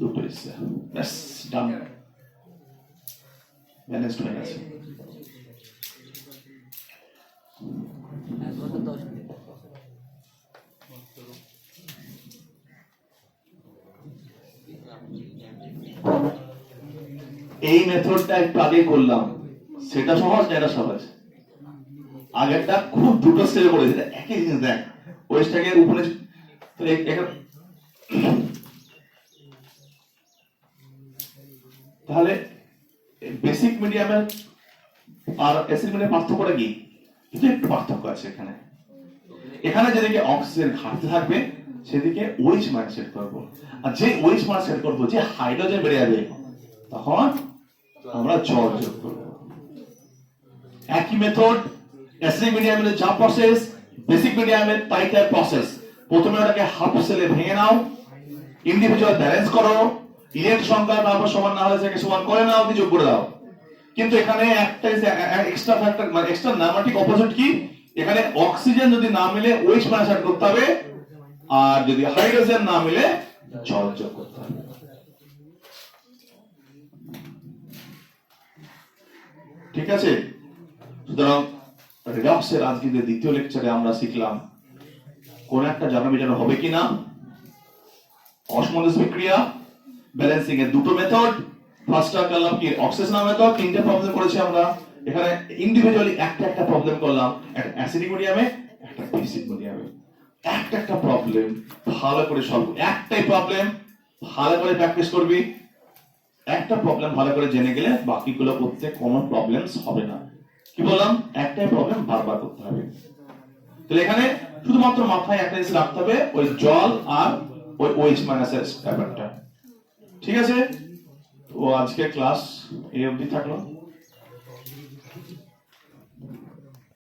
দুটো এসছে, ব্যাস ডান, ব্যালেন্সড হয়ে গেছে। এই মেথডটা একটু আগে করলাম, সেটা সহজ না এটা সহজ? আগেরটা খুব দুটো স্টেপে করেছি, একই জিনিস দেখ, ওয়েস্টটাকে উপরে, তাহলে বেসিক মিডিয়ামের আর অ্যাসিড মিডিয়ামের পার্থক্যটা কি? কিন্তু একটু পার্থক্য আছে এখানে। এখানে যেদিকে অক্সিজেন ঘাটতি থাকবে সেদিকে OH মান সেট করবো, আর যে OH মান সেট করবো, যে হাইড্রোজেন বেড়ে যাবে তখন আমরা জল যোগ করবো। একই মেথড, অ্যাসিড মিডিয়ামের যা প্রসেস, বেসিক মিডিয়ামের তাই তার প্রসেস। প্রথমে ওটাকে হাফ সেলে ভেঙে নাও, ইন্ডিভিজুয়াল ব্যালেন্স করো, ইলেকট্রন সংখ্যা তারপর সমান না হলে সেটাকে সমান করে নাও, যোগ করে দাও। কিন্তু এখানে একটা এক্সট্রা ফ্যাক্টর, মানে এক্সট্রা নাম্বারটিক অপোজিট কি, এখানে অক্সিজেন যদি না মিলে OH মান সেট করতে হবে, আর যদি হাইড্রোজেন না মিলে জল যোগ করতে হবে। ঠিক আছে? সুতরাং রিডক্সের আজকে যে দ্বিতীয় লেকচারে আমরা শিখলাম কোন একটা জানা বিজানা হবে কিনা, অসমোলাস বিক্রিয়া, ব্যালেন্সিং এর দুটো মেথড, ফার্স্টটা করলাম কি অক্সিজেশন মেথড, তিনটে প্রবলেম করেছি আমরা। এখানে ইন্ডিভিজুয়ালি একটা প্রবলেম করলাম, একটা অ্যাসিডিক মিডিয়ামে, একটা বেসিক মিডিয়ামে। একটা প্রবলেম ভালো করে সলভ, একটাই প্রবলেম ভালো করে প্র্যাকটিস করবি, একটা প্রবলেম ভালো করে জেনে গেলে বাকিগুলো করতে কোনো প্রবলেমস হবে না। কি বললাম? একটাই প্রবলেম বারবার করতে হবে। তাহলে এখানে শুধুমাত্র মাথায় একটা জিনিস রাখতে হবে, ওই জল আর ওই OH মাইনাসের ব্যাপারটা। ঠিক আছে? তো আজকে ক্লাস এই অবধি থাকলো।